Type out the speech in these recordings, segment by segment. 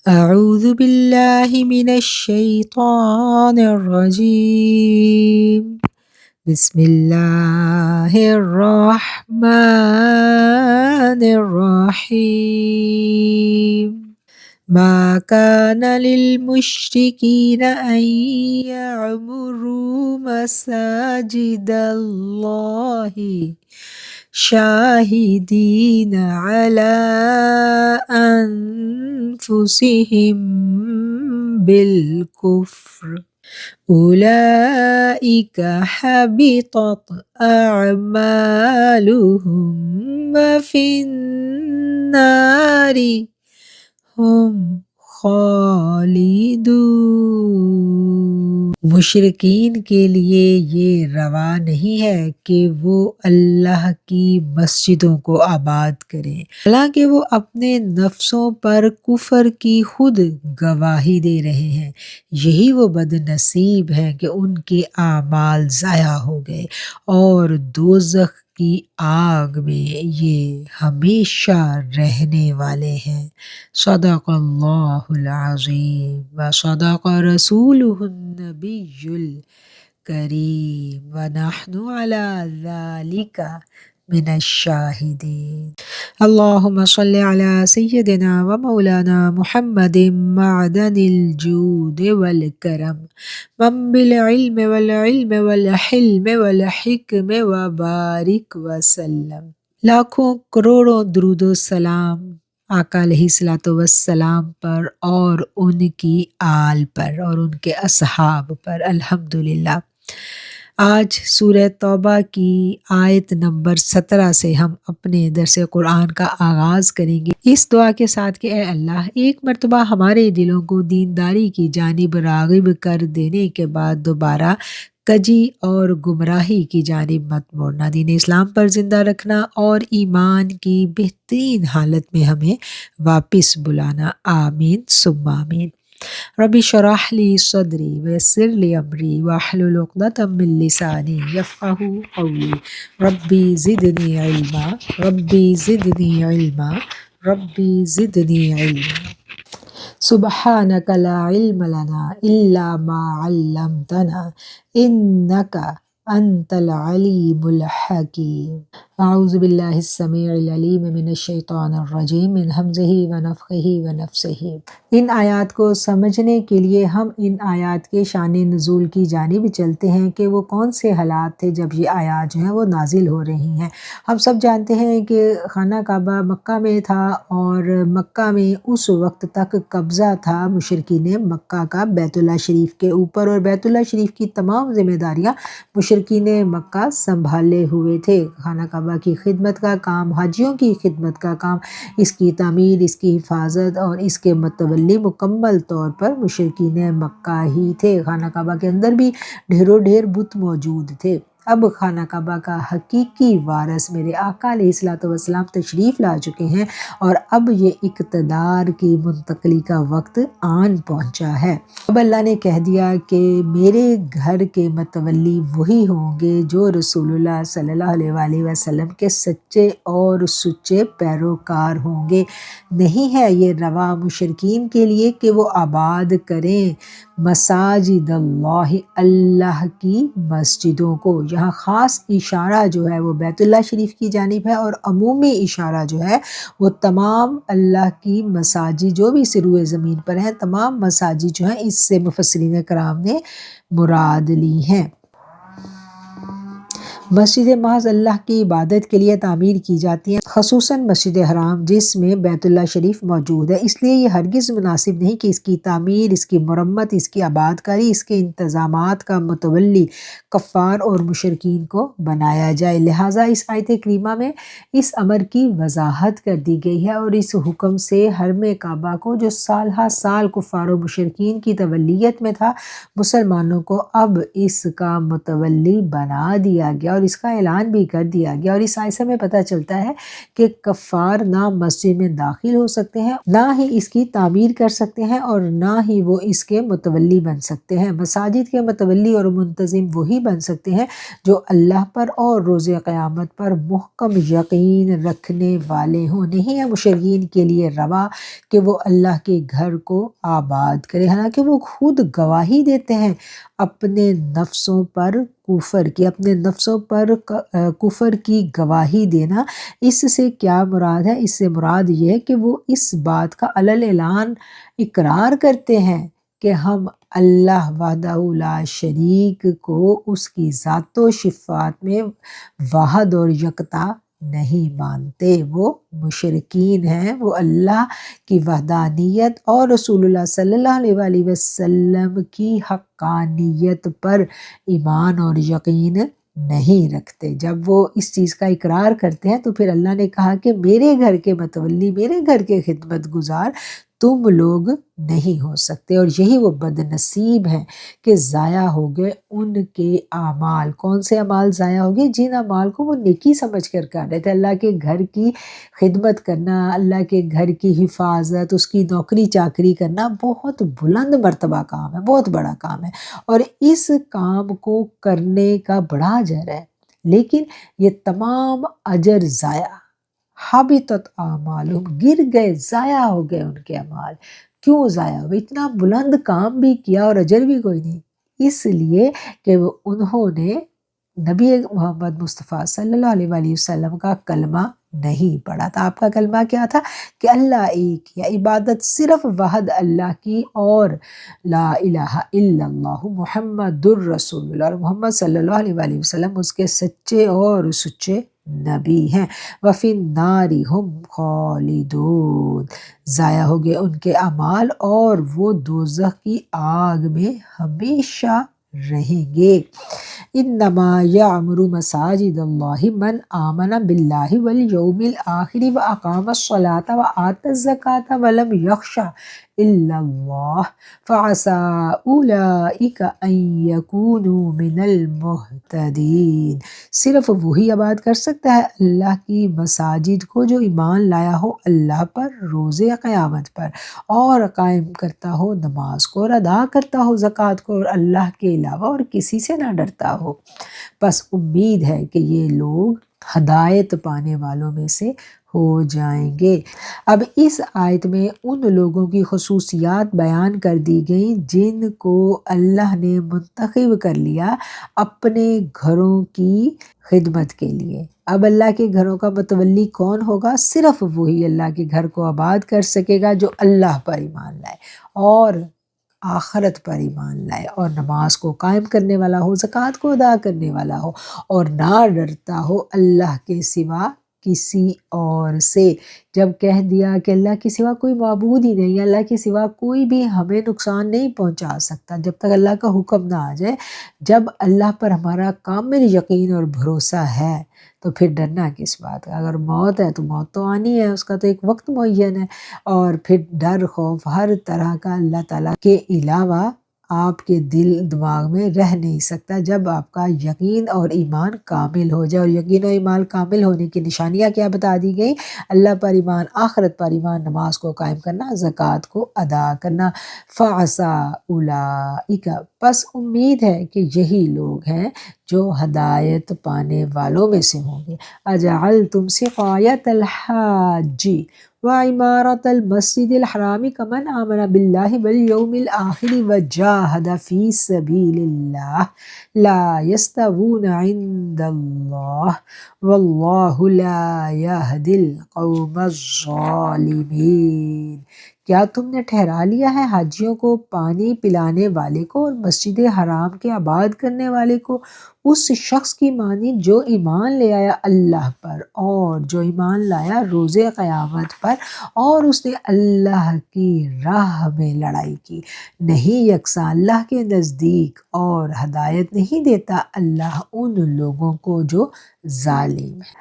اعوذ باللہ من الشیطان الرجیم بسم اللہ الرحمن الرحیم ما كان للمشركين أن يعمروا مساجد الله شاهدين على أنفسهم بالكفر أولئك حبطت أعمالهم وفي النار ہم خالدون۔ مشرکین کے لیے یہ روا نہیں ہے کہ وہ اللہ کی مسجدوں کو آباد کریں، حالانکہ وہ اپنے نفسوں پر کفر کی خود گواہی دے رہے ہیں۔ یہی وہ بد نصیب ہیں کہ ان کے اعمال ضائع ہو گئے اور دوزخ کی آگ میں یہ ہمیشہ رہنے والے ہیں۔ صدق اللہ العظیم و صدق رسولہ النبی الکریم ونحن علی ذالک من الشاہدین۔ اللہم صل علی سیدنا و مولانا محمد معدن الجود والکرم منبع العلم والعلم والحلم والحکم وبارک وسلم۔ لاکھوں کروڑوں درود و سلام آقا علیہ الصلوۃ والسلام پر اور ان کی آل پر اور ان کے اصحاب پر۔ الحمدللہ۔ آج سورہ توبہ کی آیت نمبر 17 سے ہم اپنے درس قرآن کا آغاز کریں گے، اس دعا کے ساتھ کہ اے اللہ ایک مرتبہ ہمارے دلوں کو دینداری کی جانب راغب کر دینے کے بعد دوبارہ کجی اور گمراہی کی جانب مت موڑنا، دین اسلام پر زندہ رکھنا اور ایمان کی بہترین حالت میں ہمیں واپس بلانا۔ آمین ثم آمین۔ رب اشرح لی صدری ویسر لی امری واحلل عقدۃ من لسانی یفقہوا قولی ربی زدنی علما ربی زدنی علما ربی زدنی علما۔ سبحانک لا علم لنا الا ما علمتنا انک انت العلیم الحکیم۔ اعوذ باللہ السمیع العلیم من الشیطان الرجیم من ہمزہ ونفخہ ونفثہ۔ ان آیات کو سمجھنے کے لیے ہم ان آیات کے شان نزول کی جانب چلتے ہیں کہ وہ کون سے حالات تھے جب یہ آیات جو ہیں وہ نازل ہو رہی ہیں۔ ہم سب جانتے ہیں کہ خانہ کعبہ مکہ میں تھا اور مکہ میں اس وقت تک قبضہ تھا مشرکین مکہ کا بیت اللہ شریف کے اوپر، اور بیت اللہ شریف کی تمام ذمہ داریاں مشرکین مکہ سنبھالے ہوئے تھے۔ خانہ کعبہ کی خدمت کا کام، حاجیوں کی خدمت کا کام، اس کی تعمیر، اس کی حفاظت اور اس کے متولی مکمل طور پر مشرکین مکہ ہی تھے۔ خانہ کعبہ کے اندر بھی ڈھیروں ڈھیر بت موجود تھے۔ اب خانہ کعبہ کا حقیقی وارث میرے آقا علیہ الصلوۃ والسلام تشریف لا چکے ہیں، اور اب یہ اقتدار کی منتقلی کا وقت آن پہنچا ہے۔ اب اللہ نے کہہ دیا کہ میرے گھر کے متولی وہی ہوں گے جو رسول اللہ صلی اللہ علیہ وآلہ وسلم کے سچے اور سچے پیروکار ہوں گے۔ نہیں ہے یہ روا مشرکین کے لیے کہ وہ آباد کریں مساجد اللہ، اللہ کی مسجدوں کو۔ یہاں خاص اشارہ جو ہے وہ بیت اللہ شریف کی جانب ہے، اور عمومی اشارہ جو ہے وہ تمام اللہ کی مساجد جو بھی روئے زمین پر ہیں، تمام مساجد جو ہیں اس سے مفسرین کرام نے مراد لی ہیں۔ مسجد محض اللہ کی عبادت کے لیے تعمیر کی جاتی ہیں، خصوصاً مسجد حرام جس میں بیت اللہ شریف موجود ہے۔ اس لیے یہ ہرگز مناسب نہیں کہ اس کی تعمیر، اس کی مرمت، اس کی آبادکاری، اس کے انتظامات کا متولی کفار اور مشرکین کو بنایا جائے۔ لہٰذا اس آیت کریمہ میں اس امر کی وضاحت کر دی گئی ہے، اور اس حکم سے حرم کعبہ کو جو سال ہا سال کفار و مشرکین کی تولیت میں تھا، مسلمانوں کو اب اس کا متولی بنا دیا گیا، اور اور اس کا اعلان بھی کر دیا گیا۔ اور اس آیت سے ہمیں پتہ چلتا ہے کہ کفار نہ مسجد میں داخل ہو سکتے ہیں، نہ ہی اس کی تعمیر کر سکتے ہیں، اور نہ ہی وہ اس کے متولی بن سکتے ہیں۔ مساجد کے متولی اور منتظم وہی بن سکتے ہیں جو اللہ پر اور روز قیامت پر محکم یقین رکھنے والے ہوں۔ نہیں ہے مشرکین کے لیے روا کہ وہ اللہ کے گھر کو آباد کرے، حالانکہ وہ خود گواہی دیتے ہیں اپنے نفسوں پر کفر کی، اپنے نفسوں پر کفر کی گواہی دینا۔ اس سے کیا مراد ہے؟ اس سے مراد یہ ہے کہ وہ اس بات کا علل اعلان اقرار کرتے ہیں کہ ہم اللہ وحدہ لا شریک کو اس کی ذات و صفات میں واحد اور یکتا نہیں مانتے۔ وہ مشرکین ہیں، وہ اللہ کی وحدانیت اور رسول اللہ صلی اللہ علیہ وآلہ وسلم کی حقانیت پر ایمان اور یقین نہیں رکھتے۔ جب وہ اس چیز کا اقرار کرتے ہیں تو پھر اللہ نے کہا کہ میرے گھر کے متولی، میرے گھر کے خدمت گزار تم لوگ نہیں ہو سکتے۔ اور یہی وہ بد نصیب ہیں کہ ضائع ہو گئے ان کے اعمال۔ کون سے اعمال ضائع ہو گئے؟ جن اعمال کو وہ نیکی سمجھ کر رہے تھے۔ اللہ کے گھر کی خدمت کرنا، اللہ کے گھر کی حفاظت، اس کی نوکری چاکری کرنا بہت بلند مرتبہ کام ہے، بہت بڑا کام ہے، اور اس کام کو کرنے کا بڑا اجر ہے۔ لیکن یہ تمام اجر ضائع، حبطت اعمالہم، گر گئے، ضائع ہو گئے ان کے اعمال۔ کیوں ضائع ہوئے؟ اتنا بلند کام بھی کیا اور اجر بھی کوئی نہیں، اس لیے کہ انہوں نے نبی محمد مصطفیٰ صلی اللہ علیہ وآلہ وسلم کا کلمہ نہیں پڑھا تھا۔ آپ کا کلمہ کیا تھا؟ کہ اللہ ایک ہے، عبادت صرف واحد اللہ کی، اور لا الہ الا اللہ محمد الرسول اللہ، اور محمد صلی اللہ علیہ وآلہ وسلم اس کے سچے اور سچے نبی ہیں۔ وَفِي النَّارِ هُمْ خَالِدُونَ، ضائع ہو گئے ان کے اعمال اور وہ دوزخ کی آگ میں ہمیشہ رہیں گے۔ انما یعمر مساجد اللہ من آمن باللہ والیوم الآخر واقام الصلاۃ وآتى الزکاۃ ولم یخش الا اللہ فعسى اولئک ان یکونوا من المہتدین۔ صرف وہی آباد کر سکتا ہے اللہ کی مساجد کو جو ایمان لایا ہو اللہ پر، روز قیامت پر، اور قائم کرتا ہو نماز کو، اور ادا کرتا ہو زکوٰۃ کو، اور اللہ کے علاوہ اور کسی سے نہ ڈرتا ہو۔ بس امید ہے کہ یہ لوگ ہدایت پانے والوں میں سے ہو جائیں گے۔ اب اس آیت میں ان لوگوں کی خصوصیات بیان کر دی گئیں جن کو اللہ نے منتخب کر لیا اپنے گھروں کی خدمت کے لیے۔ اب اللہ کے گھروں کا متولی کون ہوگا؟ صرف وہی اللہ کے گھر کو آباد کر سکے گا جو اللہ پر ایمان لائے اور آخرت پر ایمان لائے، اور نماز کو قائم کرنے والا ہو، زکوٰۃ کو ادا کرنے والا ہو، اور نہ ڈرتا ہو اللہ کے سوا کسی اور سے۔ جب کہہ دیا کہ اللہ کے سوا کوئی معبود ہی نہیں، اللہ کے سوا کوئی بھی ہمیں نقصان نہیں پہنچا سکتا جب تک اللہ کا حکم نہ آ جائے، جب اللہ پر ہمارا کامل یقین اور بھروسہ ہے تو پھر ڈرنا کس بات کا؟ اگر موت ہے تو موت تو آنی ہے، اس کا تو ایک وقت معین ہے، اور پھر ڈر خوف ہر طرح کا اللہ تعالیٰ کے علاوہ آپ کے دل دماغ میں رہ نہیں سکتا جب آپ کا یقین اور ایمان کامل ہو جائے۔ اور یقین و ایمان کامل ہونے کی نشانیاں کیا بتا دی گئی؟ اللہ پر ایمان، آخرت پر ایمان، نماز کو قائم کرنا، زکوٰۃ کو ادا کرنا۔ فَعَسَىٰ أُولَٰئِکَ، پس امید ہے کہ یہی لوگ ہیں جو ہدایت پانے والوں میں سے ہوں گے۔ أَجَعَلْتُمْ سِقَایَةَ الْحَاجِّ وعمارة المسجد الحرام كمن آمن بالله واليوم الآخر وجاهد في سبيل الله لا يستوون عند الله والله لا يهدي القوم الظالمين۔ کیا تم نے ٹھہرا لیا ہے حاجیوں کو، پانی پلانے والے کو اور مسجد حرام کے آباد کرنے والے کو اس شخص کی مانند جو ایمان لے آیا اللہ پر اور جو ایمان لایا روز قیامت پر، اور اس نے اللہ کی راہ میں لڑائی کی؟ نہیں یکساں اللہ کے نزدیک، اور ہدایت نہیں دیتا اللہ ان لوگوں کو جو ظالم ہیں۔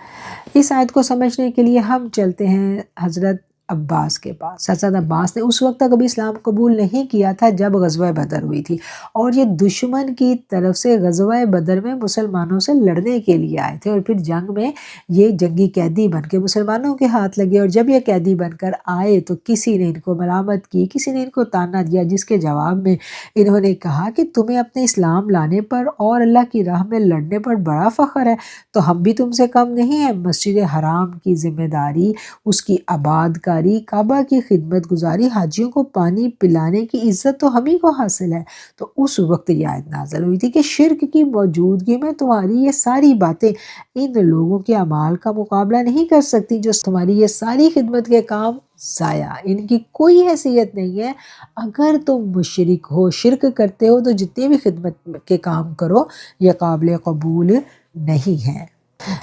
اس آیت کو سمجھنے کے لیے ہم چلتے ہیں حضرت عباس کے پاس۔ حضرت عباس نے اس وقت تک ابھی اسلام قبول نہیں کیا تھا جب غزوہ بدر ہوئی تھی، اور یہ دشمن کی طرف سے غزوہ بدر میں مسلمانوں سے لڑنے کے لیے آئے تھے، اور پھر جنگ میں یہ جنگی قیدی بن کے مسلمانوں کے ہاتھ لگے، اور جب یہ قیدی بن کر آئے تو کسی نے ان کو ملامت کی، کسی نے ان کو طعنہ دیا، جس کے جواب میں انہوں نے کہا کہ تمہیں اپنے اسلام لانے پر اور اللہ کی راہ میں لڑنے پر بڑا فخر ہے، تو ہم بھی تم سے کم نہیں ہیں۔ مسجد حرام کی ذمہ داری، اس کی آباد کاری، کعبہ کی خدمت گزاری، حاجیوں کو پانی پلانے کی عزت تو ہم ہی کو حاصل ہے۔ تو اس وقت یہ آیت نازل ہوئی تھی کہ شرک کی موجودگی میں تمہاری یہ ساری باتیں ان لوگوں کے اعمال کا مقابلہ نہیں کر سکتی، جو تمہاری یہ ساری خدمت کے کام ضائع، ان کی کوئی حیثیت نہیں ہے۔ اگر تم مشرک ہو، شرک کرتے ہو، تو جتنے بھی خدمت کے کام کرو یہ قابل قبول نہیں ہے۔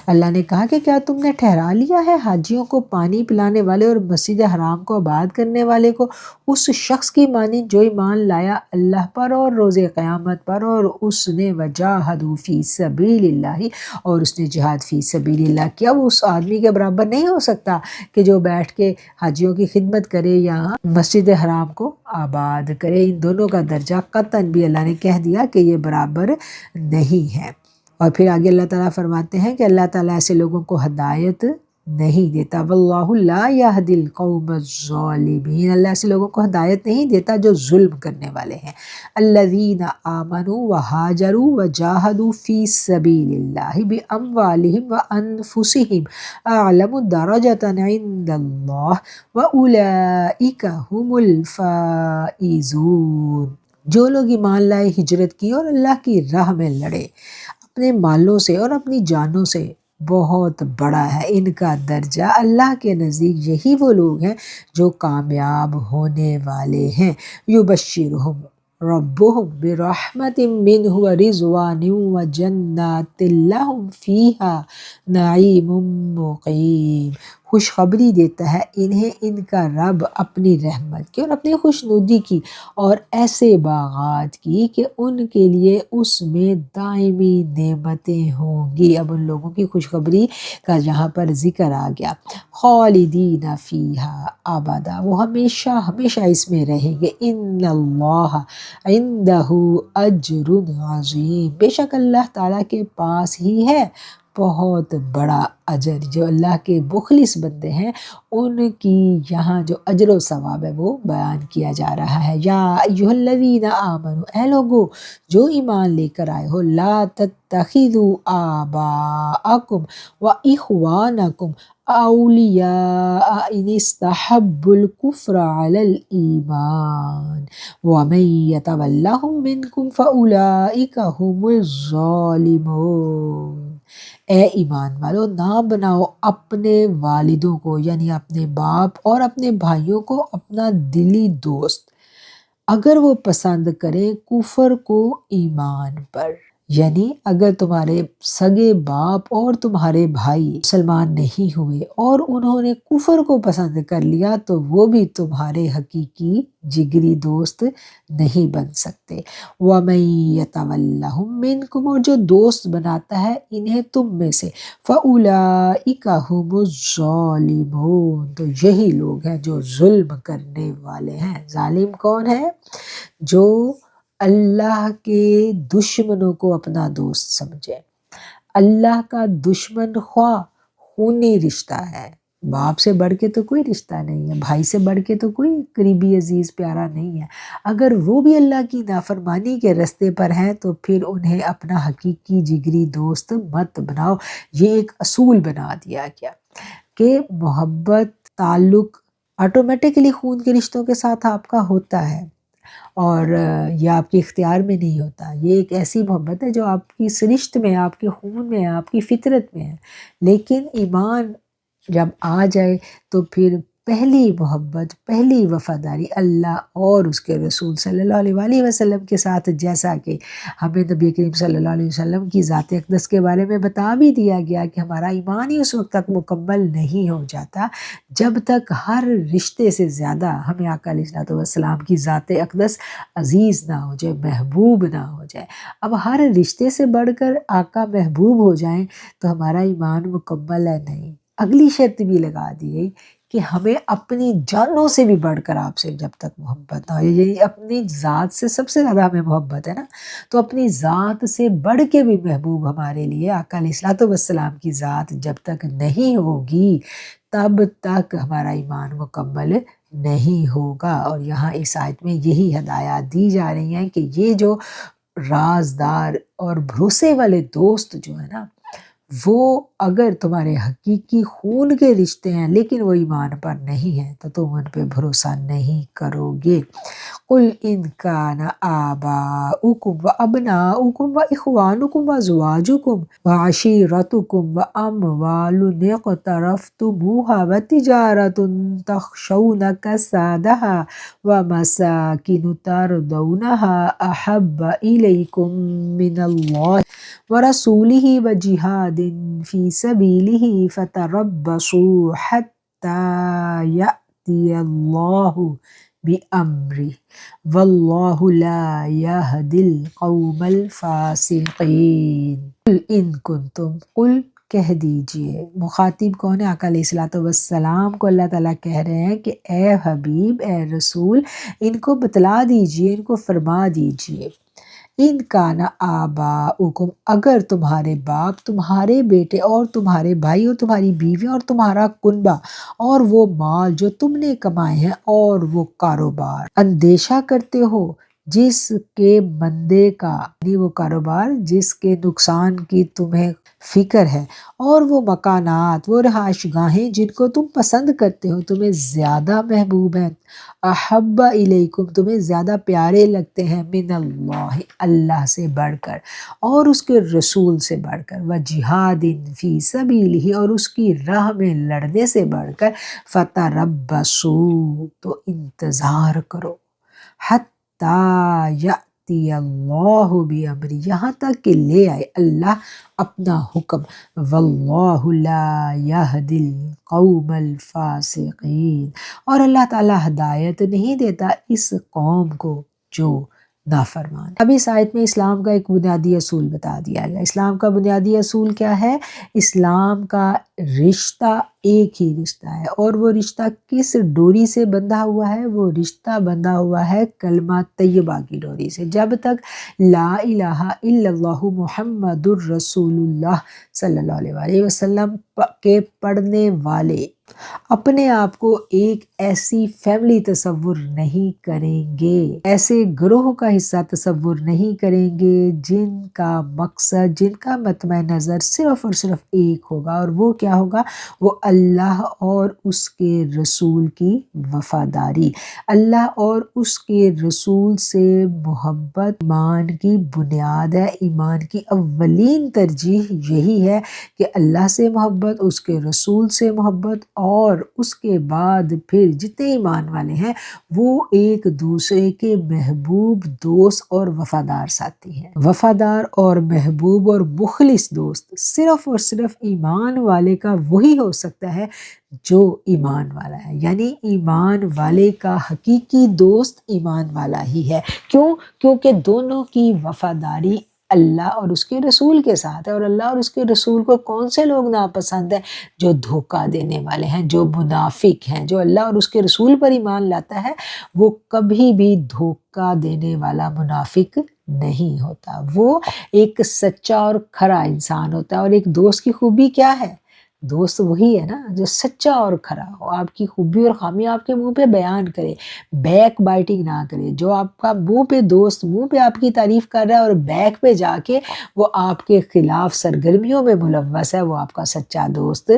اللہ نے کہا کہ کیا تم نے ٹھہرا لیا ہے حاجیوں کو پانی پلانے والے اور مسجد حرام کو آباد کرنے والے کو اس شخص کی مانند جو ایمان لایا اللہ پر اور روز قیامت پر، اور اس نے وجاہدوا فی سبیل اللہ، اور اس نے جہاد فی سبیل اللہ کیا؟ وہ اس آدمی کے برابر نہیں ہو سکتا کہ جو بیٹھ کے حاجیوں کی خدمت کرے یا مسجد حرام کو آباد کرے۔ ان دونوں کا درجہ قطعاً بھی اللہ نے کہہ دیا کہ یہ برابر نہیں ہے۔ اور پھر آگے اللہ تعالیٰ فرماتے ہیں کہ اللہ تعالیٰ ایسے لوگوں کو ہدایت نہیں دیتا، واللہ لا یہدی القوم الظالمین، اللہ ایسے لوگوں کو ہدایت نہیں دیتا جو ظلم کرنے والے ہیں۔ الذین آمنوا وہاجروا وجاہدوا فی سبیل اللہ باموالہم وانفسہم اعلم درجۃ عند اللہ واولئک ھم الفائزون۔ جو لوگ ایمان لائے، ہجرت کی اور اللہ کی راہ میں لڑے، اپنے مالوں سے اور اپنی جانوں سے، بہت بڑا ہے ان کا درجہ اللہ کے نزدیک۔ یہی وہ لوگ ہیں جو کامیاب ہونے والے ہیں۔ یبشرہم ربہم برحمت منہ ورضوان وجنات لہم فیہا نعیم مقیم۔ خوشخبری دیتا ہے انہیں ان کا رب اپنی رحمت کی اور اپنی خوشنودی کی، اور ایسے باغات کی کہ ان کے لیے اس میں دائمی نعمتیں ہوں گی۔ اب ان لوگوں کی خوشخبری کا یہاں پر ذکر آ گیا۔ خالدین فیہا ابدا، وہ ہمیشہ ہمیشہ اس میں رہیں گے۔ ان اللہ عندہ اجر عظیم، بے شک اللہ تعالیٰ کے پاس ہی ہے بہت بڑا اجر۔ جو اللہ کے مخلص بندے ہیں ان کی یہاں جو اجر و ثواب ہے وہ بیان کیا جا رہا ہے۔ یا ایھا الذین آمنوا، اے لوگو جو ایمان لے کر آئے ہو، لا تتخذوا آباءکم واخوانکم اولیاء ان استحبوا الکفر علی الایمان ومن یتولہم منکم فاولئک ھم الظالمون۔ اے ایمان والو، نہ بناؤ اپنے والدوں کو، یعنی اپنے باپ اور اپنے بھائیوں کو اپنا دلی دوست، اگر وہ پسند کریں کفر کو ایمان پر۔ یعنی اگر تمہارے سگے باپ اور تمہارے بھائی مسلمان نہیں ہوئے اور انہوں نے کفر کو پسند کر لیا تو وہ بھی تمہارے حقیقی جگری دوست نہیں بن سکتے۔ وَمَن يَتَوَلَّهُم مِّنكُمْ، اور جو دوست بناتا ہے انہیں تم میں سے، فَأُولَئِكَ هُمُ الظَّالِمُونَ، تو یہی لوگ ہیں جو ظلم کرنے والے ہیں۔ ظالم کون ہے؟ جو اللہ کے دشمنوں کو اپنا دوست سمجھے۔ اللہ کا دشمن خواہ خونی رشتہ ہے، باپ سے بڑھ کے تو کوئی رشتہ نہیں ہے، بھائی سے بڑھ کے تو کوئی قریبی عزیز پیارا نہیں ہے۔ اگر وہ بھی اللہ کی نافرمانی کے رستے پر ہیں تو پھر انہیں اپنا حقیقی جگری دوست مت بناؤ۔ یہ ایک اصول بنا دیا گیا کہ محبت، تعلق آٹومیٹکلی خون کے رشتوں کے ساتھ آپ کا ہوتا ہے، اور یہ آپ کے اختیار میں نہیں ہوتا۔ یہ ایک ایسی محبت ہے جو آپ کی سرشت میں، آپ کے خون میں، آپ کی فطرت میں ہے۔ لیکن ایمان جب آ جائے تو پھر پہلی محبت، پہلی وفاداری اللہ اور اس کے رسول صلی اللہ علیہ وآلہ وسلم کے ساتھ، جیسا کہ ہمیں نبی کریم صلی اللہ علیہ وسلم کی ذات اقدس کے بارے میں بتا بھی دیا گیا کہ ہمارا ایمان ہی اس وقت تک مکمل نہیں ہو جاتا جب تک ہر رشتے سے زیادہ ہمیں آقا علیہ السلام کی ذات اقدس عزیز نہ ہو جائے، محبوب نہ ہو جائے۔ اب ہر رشتے سے بڑھ کر آقا محبوب ہو جائیں تو ہمارا ایمان مکمل ہے نہیں۔ اگلی شرط بھی لگا دی گئی کہ ہمیں اپنی جانوں سے بھی بڑھ کر آپ سے جب تک محبت نہ ہو، یعنی اپنی ذات سے سب سے زیادہ ہمیں محبت ہے نا، تو اپنی ذات سے بڑھ کے بھی محبوب ہمارے لیے آقا علیہ الصلوۃ والسلام کی ذات جب تک نہیں ہوگی تب تک ہمارا ایمان مکمل نہیں ہوگا۔ اور یہاں اس آیت میں یہی ہدایات دی جا رہی ہیں کہ یہ جو رازدار اور بھروسے والے دوست جو ہے نا، وہ اگر تمہارے حقیقی خون کے رشتے ہیں لیکن وہ ایمان پر نہیں ہیں تو تم ان پہ بھروسہ نہیں کرو گے۔ قل ان کان آباؤکم وابناؤکم واخوانکم وازواجکم وعشیرتکم واموال اقترفتموها وتجارت تخشون کسادها ومساکن ترضونها احب الیکم من اللہ ورسولہ وجہاد فی سبیلہ فتربصوا حتی یأتی اللہ بأمرہ واللہ لا یہدی القوم الفاسقین۔ قل ان کنتم، قل کہہ دیجئے، مخاطب کون ہے؟ آقا علیہ الصلوۃ والسلام کو اللہ تعالیٰ کہہ رہے ہیں کہ اے حبیب، اے رسول، ان کو بتلا دیجئے، ان کو فرما دیجئے، ان کان آباؤکم، اگر تمہارے باپ، تمہارے بیٹے اور تمہارے بھائی اور تمہاری بیوی اور تمہارا کنبہ اور وہ مال جو تم نے کمائے ہیں اور وہ کاروبار اندیشہ کرتے ہو جس کے مندے کا، یعنی وہ کاروبار جس کے نقصان کی تمہیں فکر ہے، اور وہ مکانات، وہ رہائش گاہیں جن کو تم پسند کرتے ہو، تمہیں زیادہ محبوب ہیں، احب الیکم، تمہیں زیادہ پیارے لگتے ہیں، من اللہ، اللہ سے بڑھ کر اور اس کے رسول سے بڑھ کر، وجہاد فی سبیلہ، اور اس کی راہ میں لڑنے سے بڑھ کر، فتربصوا، تو انتظار کرو، حتی یأتی اللہ بامرہ، یہاں تک کہ لے آئے اللہ اپنا حکم، واللہ لا یہدی القوم الفاسقین، اور اللہ تعالیٰ ہدایت نہیں دیتا اس قوم کو جو نافرمان۔ اب اس آیت میں اسلام کا ایک بنیادی اصول بتا دیا گیا۔ اسلام کا بنیادی اصول کیا ہے؟ اسلام کا رشتہ ایک ہی رشتہ ہے، اور وہ رشتہ کس ڈوری سے بندھا ہوا ہے؟ وہ رشتہ بندھا ہوا ہے کلمہ طیبہ کی ڈوری سے۔ جب تک لا الہ الا اللہ محمد الرسول اللہ صلی اللہ علیہ وآلہ وسلم کے پڑھنے والے اپنے آپ کو ایک ایسی فیملی تصور نہیں کریں گے، ایسے گروہ کا حصہ تصور نہیں کریں گے جن کا مقصد، جن کا مطمع نظر صرف اور صرف ایک ہوگا، اور وہ کیا ہوگا؟ وہ اللہ اور اس کے رسول کی وفاداری۔ اللہ اور اس کے رسول سے محبت ایمان کی بنیاد ہے، ایمان کی اولین ترجیح یہی ہے کہ اللہ سے محبت، اس کے رسول سے محبت، اور اس کے بعد پھر جتنے ایمان والے ہیں وہ ایک دوسرے کے محبوب دوست اور وفادار ساتھی ہیں۔ وفادار اور محبوب اور مخلص دوست صرف اور صرف ایمان والے کا وہی ہو سکتا ہے جو ایمان والا ہے، یعنی ایمان والے کا حقیقی دوست ایمان والا ہی ہے۔ کیوں؟ کیونکہ دونوں کی وفاداری اللہ اور اس کے رسول کے ساتھ ہے، اور اللہ اور اس کے رسول کو کون سے لوگ ناپسند ہیں؟ جو دھوکہ دینے والے ہیں، جو منافق ہیں۔ جو اللہ اور اس کے رسول پر ایمان لاتا ہے وہ کبھی بھی دھوکہ دینے والا منافق نہیں ہوتا، وہ ایک سچا اور کھرا انسان ہوتا ہے۔ اور ایک دوست کی خوبی کیا ہے؟ دوست وہی ہے نا جو سچا اور کھرا ہو، آپ کی خوبی اور خامی آپ کے منہ پہ بیان کرے، بیک بائٹنگ نہ کرے۔ جو آپ کا منہ پہ دوست منہ پہ آپ کی تعریف کر رہا ہے اور بیک پہ جا کے وہ آپ کے خلاف سرگرمیوں میں ملوث ہے، وہ آپ کا سچا دوست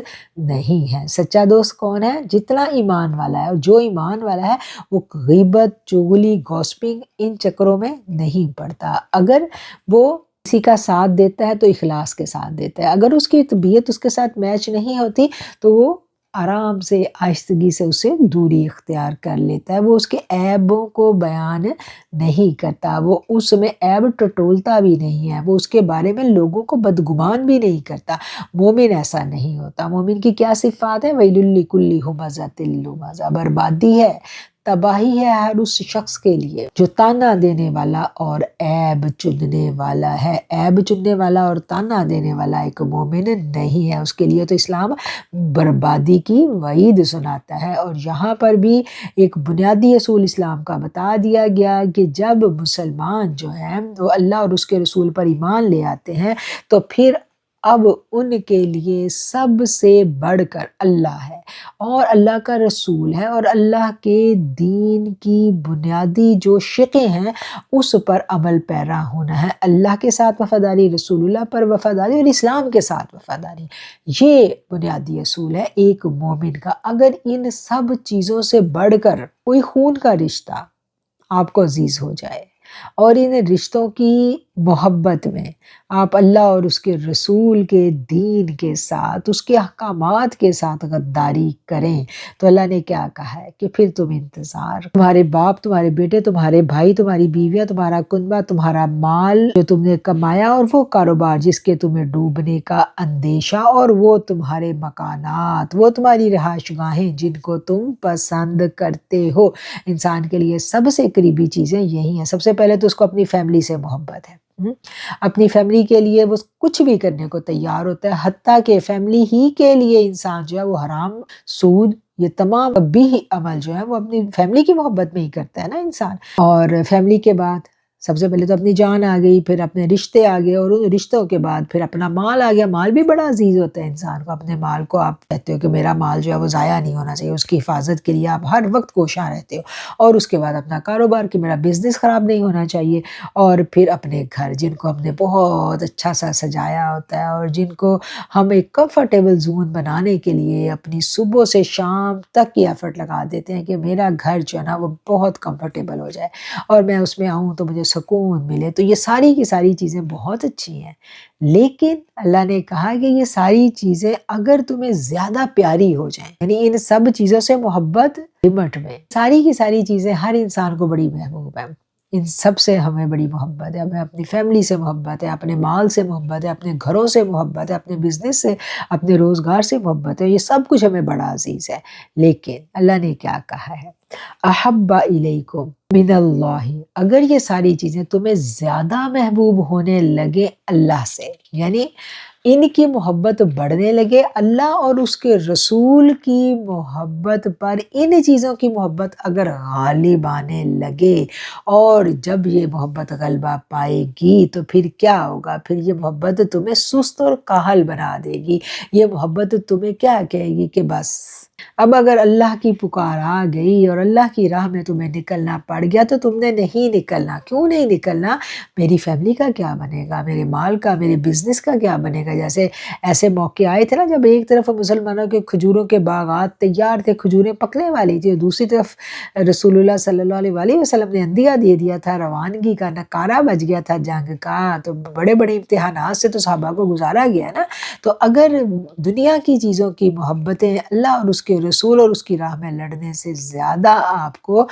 نہیں ہے۔ سچا دوست کون ہے؟ جتنا ایمان والا ہے، اور جو ایمان والا ہے وہ غیبت، چغلی، گوسپنگ ان چکروں میں نہیں پڑتا۔ اگر وہ کسی کا ساتھ دیتا ہے تو اخلاص کے ساتھ دیتا ہے، اگر اس کی طبیعت اس کے ساتھ میچ نہیں ہوتی تو وہ آرام سے، آہستگی سے اسے دوری اختیار کر لیتا ہے۔ وہ اس کے عیبوں کو بیان نہیں کرتا، وہ اس میں عیب ٹٹولتا بھی نہیں ہے، وہ اس کے بارے میں لوگوں کو بدگمان بھی نہیں کرتا۔ مومن ایسا نہیں ہوتا۔ مومن کی کیا صفات ہے؟ ویل لکل ہمزۃ لمزہ، بربادی ہے، تباہی ہے ہر اس شخص کے لیے جو تانا دینے والا اور عیب چننے والا ہے۔ عیب چننے والا اور تانا دینے والا ایک مومن نہیں ہے، اس کے لیے تو اسلام بربادی کی وعید سناتا ہے۔ اور یہاں پر بھی ایک بنیادی اصول اسلام کا بتا دیا گیا کہ جب مسلمان جو ہیں وہ اللہ اور اس کے رسول پر ایمان لے آتے ہیں تو پھر اب ان کے لیے سب سے بڑھ کر اللہ ہے اور اللہ کا رسول ہے، اور اللہ کے دین کی بنیادی جو شقیں ہیں اس پر عمل پیرا ہونا ہے۔ اللہ کے ساتھ وفاداری، رسول اللہ پر وفاداری اور اسلام کے ساتھ وفاداری، یہ بنیادی اصول ہے ایک مومن کا۔ اگر ان سب چیزوں سے بڑھ کر کوئی خون کا رشتہ آپ کو عزیز ہو جائے اور ان رشتوں کی محبت میں آپ اللہ اور اس کے رسول کے دین کے ساتھ، اس کے احکامات کے ساتھ غداری کریں تو اللہ نے کیا کہا ہے کہ پھر تم انتظار، تمہارے باپ، تمہارے بیٹے، تمہارے بھائی، تمہاری بیویاں، تمہارا کنبہ، تمہارا مال جو تم نے کمایا، اور وہ کاروبار جس کے تمہیں ڈوبنے کا اندیشہ، اور وہ تمہارے مکانات، وہ تمہاری رہائش گاہیں جن کو تم پسند کرتے ہو۔ انسان کے لیے سب سے قریبی چیزیں یہی ہیں۔ سب سے پہلے تو اس کو اپنی فیملی سے محبت ہے، اپنی فیملی کے لیے وہ کچھ بھی کرنے کو تیار ہوتا ہے، حتیٰ کہ فیملی ہی کے لیے انسان جو ہے وہ حرام، سود، یہ تمام بھی عمل جو ہے وہ اپنی فیملی کی محبت میں ہی کرتا ہے نا انسان۔ اور فیملی کے بعد سب سے پہلے تو اپنی جان آ گئی، پھر اپنے رشتے آ گئے، اور ان رشتوں کے بعد پھر اپنا مال آ گیا۔ مال بھی بڑا عزیز ہوتا ہے انسان کو، اپنے مال کو آپ کہتے ہو کہ میرا مال جو ہے وہ ضائع نہیں ہونا چاہیے، اس کی حفاظت کے لیے آپ ہر وقت کوشاں رہتے ہو۔ اور اس کے بعد اپنا کاروبار کہ میرا بزنس خراب نہیں ہونا چاہیے، اور پھر اپنے گھر جن کو ہم نے بہت اچھا سا سجایا ہوتا ہے اور جن کو ہم ایک کمفرٹیبل زون بنانے کے لیے اپنی صبح سے شام تک کی ایفرٹ لگا دیتے ہیں کہ میرا گھر جو ہے نا وہ بہت کمفرٹیبل ہو جائے اور میں اس میں آؤں تو مجھے سکون ملے۔ تو یہ ساری کی ساری چیزیں بہت اچھی ہیں، لیکن اللہ نے کہا کہ یہ ساری چیزیں اگر تمہیں زیادہ پیاری ہو جائیں، یعنی ان سب چیزوں سے محبت لمٹ میں، ساری کی ساری چیزیں ہر انسان کو بڑی محبوب ہیں، ان سب سے ہمیں بڑی محبت ہے، ہمیں اپنی فیملی سے محبت ہے، اپنے مال سے محبت ہے، اپنے گھروں سے محبت ہے، اپنے بزنس سے، اپنے روزگار سے محبت ہے، یہ سب کچھ ہمیں بڑا عزیز ہے۔ لیکن اللہ نے کیا کہا ہے؟ احب الیکم من اللہ، اگر یہ ساری چیزیں تمہیں زیادہ محبوب ہونے لگے اللہ سے، یعنی ان کی محبت بڑھنے لگے اللہ اور اس کے رسول کی محبت پر، ان چیزوں کی محبت اگر غالب آنے لگے، اور جب یہ محبت غلبہ پائے گی تو پھر کیا ہوگا؟ پھر یہ محبت تمہیں سست اور کاہل بنا دے گی۔ یہ محبت تمہیں کیا کہے گی کہ بس اب اگر اللہ کی پکار آ گئی اور اللہ کی راہ میں تمہیں نکلنا پڑ گیا تو تم نے نہیں نکلنا۔ کیوں نہیں نکلنا؟ میری فیملی کا کیا بنے گا، میرے مال کا، میرے بزنس کا کیا بنے گا؟ جیسے ایسے موقع آئے تھے نا جب ایک طرف مسلمانوں کے کھجوروں کے باغات تیار تھے، کھجوریں پکنے والی تھی، دوسری طرف رسول اللہ صلی اللہ علیہ وسلم نے اندیا دے دیا تھا، روانگی کا نکارہ بج گیا تھا جنگ کا، تو بڑے بڑے امتحانات سے تو صحابہ کو گزارا گیا نا۔ تو اگر دنیا کی چیزوں کی محبتیں اللہ اور اس کے رسول اور اس کی راہ میں لڑنے سے زیادہ آپ کو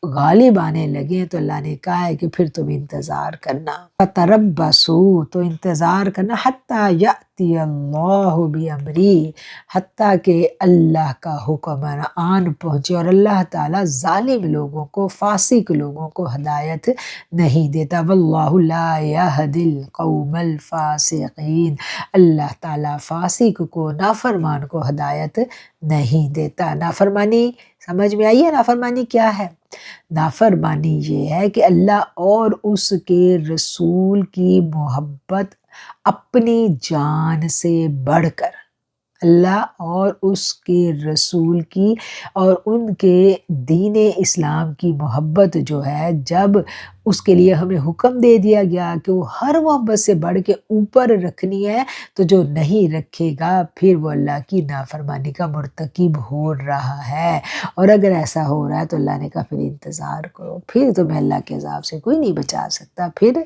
غالب آنے لگے تو اللہ نے کہا ہے کہ پھر تم انتظار کرنا، فتربصوا، تو انتظار کرنا، حتی یأتی اللہ بامری، حتیٰ کہ اللہ کا حکم آن پہنچے۔ اور اللہ تعالیٰ ظالم لوگوں کو، فاسق لوگوں کو ہدایت نہیں دیتا۔ واللہ لا یہدی القوم الفاسقین، اللہ تعالیٰ فاسق کو، نافرمان کو ہدایت نہیں دیتا۔ نافرمانی سمجھ میں آئی ہے؟ نافرمانی کیا ہے؟ نافرمانی یہ ہے کہ اللہ اور اس کے رسول کی محبت اپنی جان سے بڑھ کر، اللہ اور اس کے رسول کی اور ان کے دین اسلام کی محبت جو ہے، جب اس کے لیے ہمیں حکم دے دیا گیا کہ وہ ہر محبت سے بڑھ کے اوپر رکھنی ہے، تو جو نہیں رکھے گا پھر وہ اللہ کی نافرمانی کا مرتکب ہو رہا ہے۔ اور اگر ایسا ہو رہا ہے تو اللہ نے کہا پھر انتظار کرو، پھر تمہیں اللہ کے عذاب سے کوئی نہیں بچا سکتا۔ پھر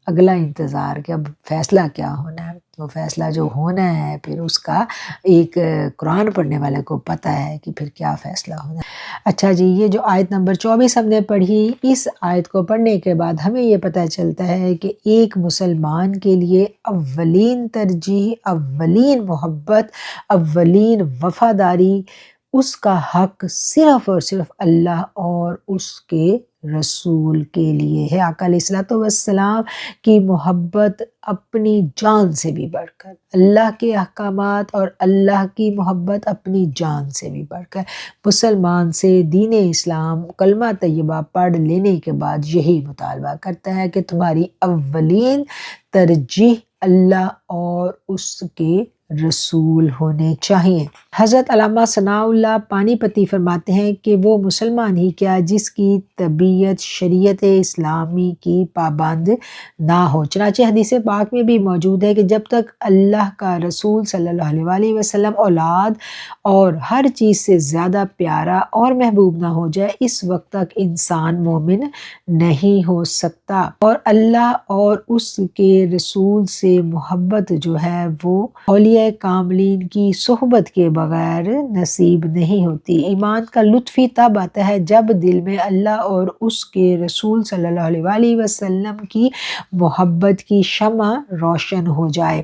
اگلا انتظار کہ اب فیصلہ کیا ہونا ہے، وہ فیصلہ جو ہونا ہے پھر اس کا ایک قرآن پڑھنے والے کو پتہ ہے کہ پھر کیا فیصلہ ہونا ہے۔ اچھا جی، یہ جو آیت نمبر 24 ہم نے پڑھی، اس آیت کو پڑھنے کے بعد ہمیں یہ پتہ چلتا ہے کہ ایک مسلمان کے لیے اولین ترجیح، اولین محبت، اولین وفاداری اس کا حق صرف اور صرف اللہ اور اس کے رسول کے لیے ہے۔ آقا علیہ الصلوۃ والسلام کی محبت اپنی جان سے بھی بڑھ کر، اللہ کے احکامات اور اللہ کی محبت اپنی جان سے بھی بڑھ کر، مسلمان سے دین اسلام کلمہ طیبہ پڑھ لینے کے بعد یہی مطالبہ کرتا ہے کہ تمہاری اولین ترجیح اللہ اور اس کے رسول ہونے چاہیے۔ حضرت علامہ ثناء اللہ پانی پتی فرماتے ہیں کہ وہ مسلمان ہی کیا جس کی طبیعت شریعت اسلامی کی پابند نہ ہو۔ چنانچہ حدیث پاک میں بھی موجود ہے کہ جب تک اللہ کا رسول صلی اللہ علیہ وسلم اولاد اور ہر چیز سے زیادہ پیارا اور محبوب نہ ہو جائے، اس وقت تک انسان مومن نہیں ہو سکتا، اور اللہ اور اس کے رسول سے محبت جو ہے وہ اولیاء کاملین کی صحبت کے بغیر نصیب نہیں ہوتی۔ ایمان کا لطف ہی تب آتا ہے جب دل میں اللہ اور اس کے رسول صلی اللہ علیہ وسلم کی محبت کی شمع روشن ہو جائے۔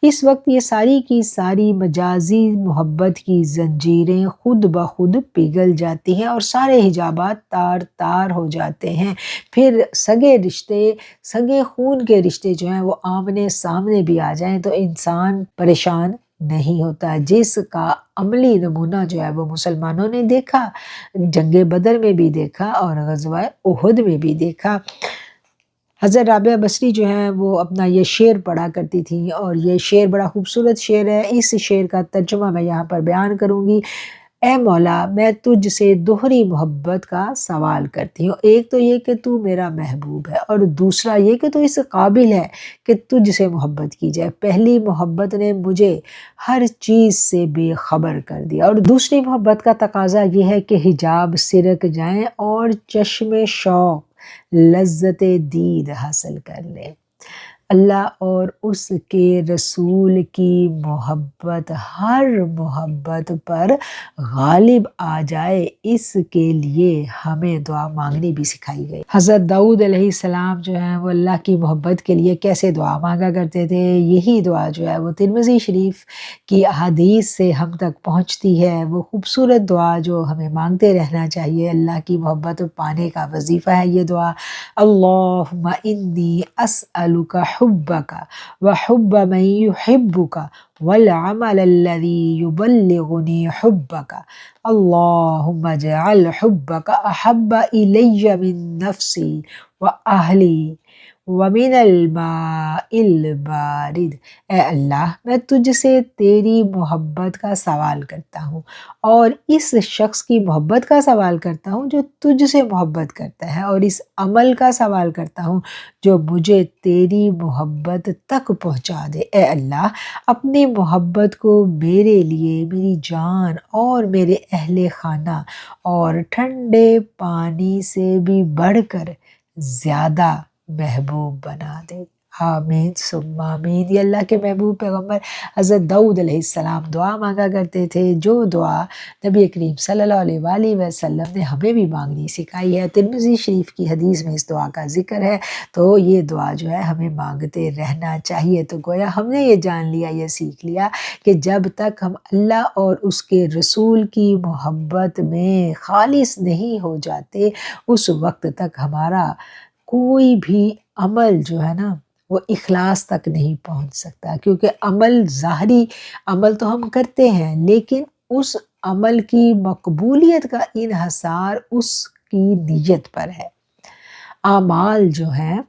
اس وقت یہ ساری کی ساری مجازی محبت کی زنجیریں خود بخود پگھل جاتی ہیں اور سارے حجابات تار تار ہو جاتے ہیں۔ پھر سگے رشتے، سگے خون کے رشتے جو ہیں وہ آمنے سامنے بھی آ جائیں تو انسان پریشان نہیں ہوتا، جس کا عملی نمونہ جو ہے وہ مسلمانوں نے دیکھا، جنگ بدر میں بھی دیکھا اور غزوہ احد میں بھی دیکھا۔ حضرت رابعہ بصری جو ہیں وہ اپنا یہ شعر پڑھا کرتی تھیں، اور یہ شعر بڑا خوبصورت شعر ہے۔ اس شعر کا ترجمہ میں یہاں پر بیان کروں گی۔ اے مولا، میں تجھ سے دوہری محبت کا سوال کرتی ہوں، ایک تو یہ کہ تو میرا محبوب ہے، اور دوسرا یہ کہ تو اس قابل ہے کہ تجھ سے محبت کی جائے۔ پہلی محبت نے مجھے ہر چیز سے بے خبر کر دیا، اور دوسری محبت کا تقاضا یہ ہے کہ حجاب سرک جائیں اور چشم شوق لذت دید حاصل کر لیں۔ اللہ اور اس کے رسول کی محبت ہر محبت پر غالب آ جائے، اس کے لیے ہمیں دعا مانگنی بھی سکھائی گئی۔ حضرت داؤد علیہ السلام جو ہیں وہ اللہ کی محبت کے لیے کیسے دعا مانگا کرتے تھے، یہی دعا جو ہے وہ ترمذی شریف کی احادیث سے ہم تک پہنچتی ہے۔ وہ خوبصورت دعا جو ہمیں مانگتے رہنا چاہیے، اللہ کی محبت پانے کا وظیفہ ہے یہ دعا۔ اللہم انی اسألک حبک وحب من یحبک والعمل الذی یبلغنی حبک، اللہم اجعل حبک احب الی من نفسی واہلی ومن الماء البارد۔ اے اللہ، میں تجھ سے تیری محبت کا سوال کرتا ہوں، اور اس شخص کی محبت کا سوال کرتا ہوں جو تجھ سے محبت کرتا ہے، اور اس عمل کا سوال کرتا ہوں جو مجھے تیری محبت تک پہنچا دے۔ اے اللہ، اپنی محبت کو میرے لیے، میری جان اور میرے اہل خانہ اور ٹھنڈے پانی سے بھی بڑھ کر زیادہ محبوب بنا دے۔ آمین ثم آمین۔ یہ اللہ کے محبوب پیغمبر حضرت داؤد علیہ السلام دعا مانگا کرتے تھے، جو دعا نبی کریم صلی اللہ علیہ وسلم نے ہمیں بھی مانگنی سکھائی ہے۔ ترمذی شریف کی حدیث میں اس دعا کا ذکر ہے، تو یہ دعا جو ہے ہمیں مانگتے رہنا چاہیے۔ تو گویا ہم نے یہ جان لیا، یہ سیکھ لیا کہ جب تک ہم اللہ اور اس کے رسول کی محبت میں خالص نہیں ہو جاتے، اس وقت تک ہمارا کوئی بھی عمل جو ہے نا وہ اخلاص تک نہیں پہنچ سکتا، کیونکہ عمل، ظاہری عمل تو ہم کرتے ہیں، لیکن اس عمل کی مقبولیت کا انحصار اس کی نیت پر ہے۔ اعمال جو ہیں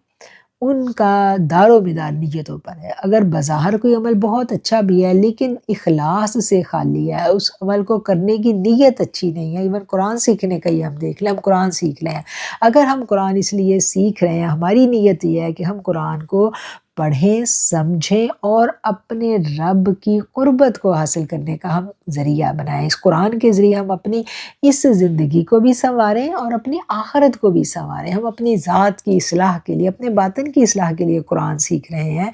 ان کا دار و مدار نیتوں پر ہے۔ اگر بظاہر کوئی عمل بہت اچھا بھی ہے لیکن اخلاص سے خالی ہے، اس عمل کو کرنے کی نیت اچھی نہیں ہے، ایون قرآن سیکھنے کا ہی ہم دیکھ لیں، ہم قرآن سیکھ لیں، اگر ہم قرآن اس لیے سیکھ رہے ہیں، ہماری نیت یہ ہے کہ ہم قرآن کو پڑھیں، سمجھیں اور اپنے رب کی قربت کو حاصل کرنے کا ہم ذریعہ بنائیں، اس قرآن کے ذریعے ہم اپنی اس زندگی کو بھی سنواریں اور اپنی آخرت کو بھی سنواریں۔ ہم اپنی ذات کی اصلاح کے لیے، اپنے باطن کی اصلاح کے لیے قرآن سیکھ رہے ہیں،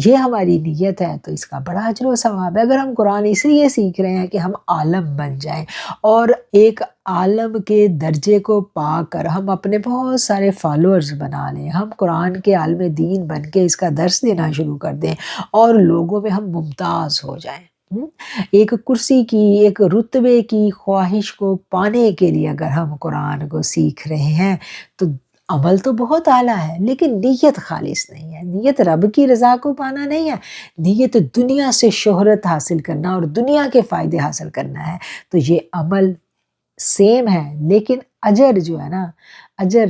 یہ ہماری نیت ہے تو اس کا بڑا اجر و ثواب ہے۔ اگر ہم قرآن اس لیے سیکھ رہے ہیں کہ ہم عالم بن جائیں اور ایک عالم کے درجے کو پا کر ہم اپنے بہت سارے فالوورز بنا لیں، ہم قرآن کے عالم دین بن کے اس کا درس دینا شروع کر دیں اور لوگوں میں ہم ممتاز ہو جائیں، ایک کرسی کی، ایک رتبے کی خواہش کو پانے کے لیے اگر ہم قرآن کو سیکھ رہے ہیں تو عمل تو بہت اعلیٰ ہے، لیکن نیت خالص نہیں ہے، نیت رب کی رضا کو پانا نہیں ہے، نیت دنیا سے شہرت حاصل کرنا اور دنیا کے فائدے حاصل کرنا ہے۔ تو یہ عمل سیم ہے، لیکن اجر جو ہے نا، اجر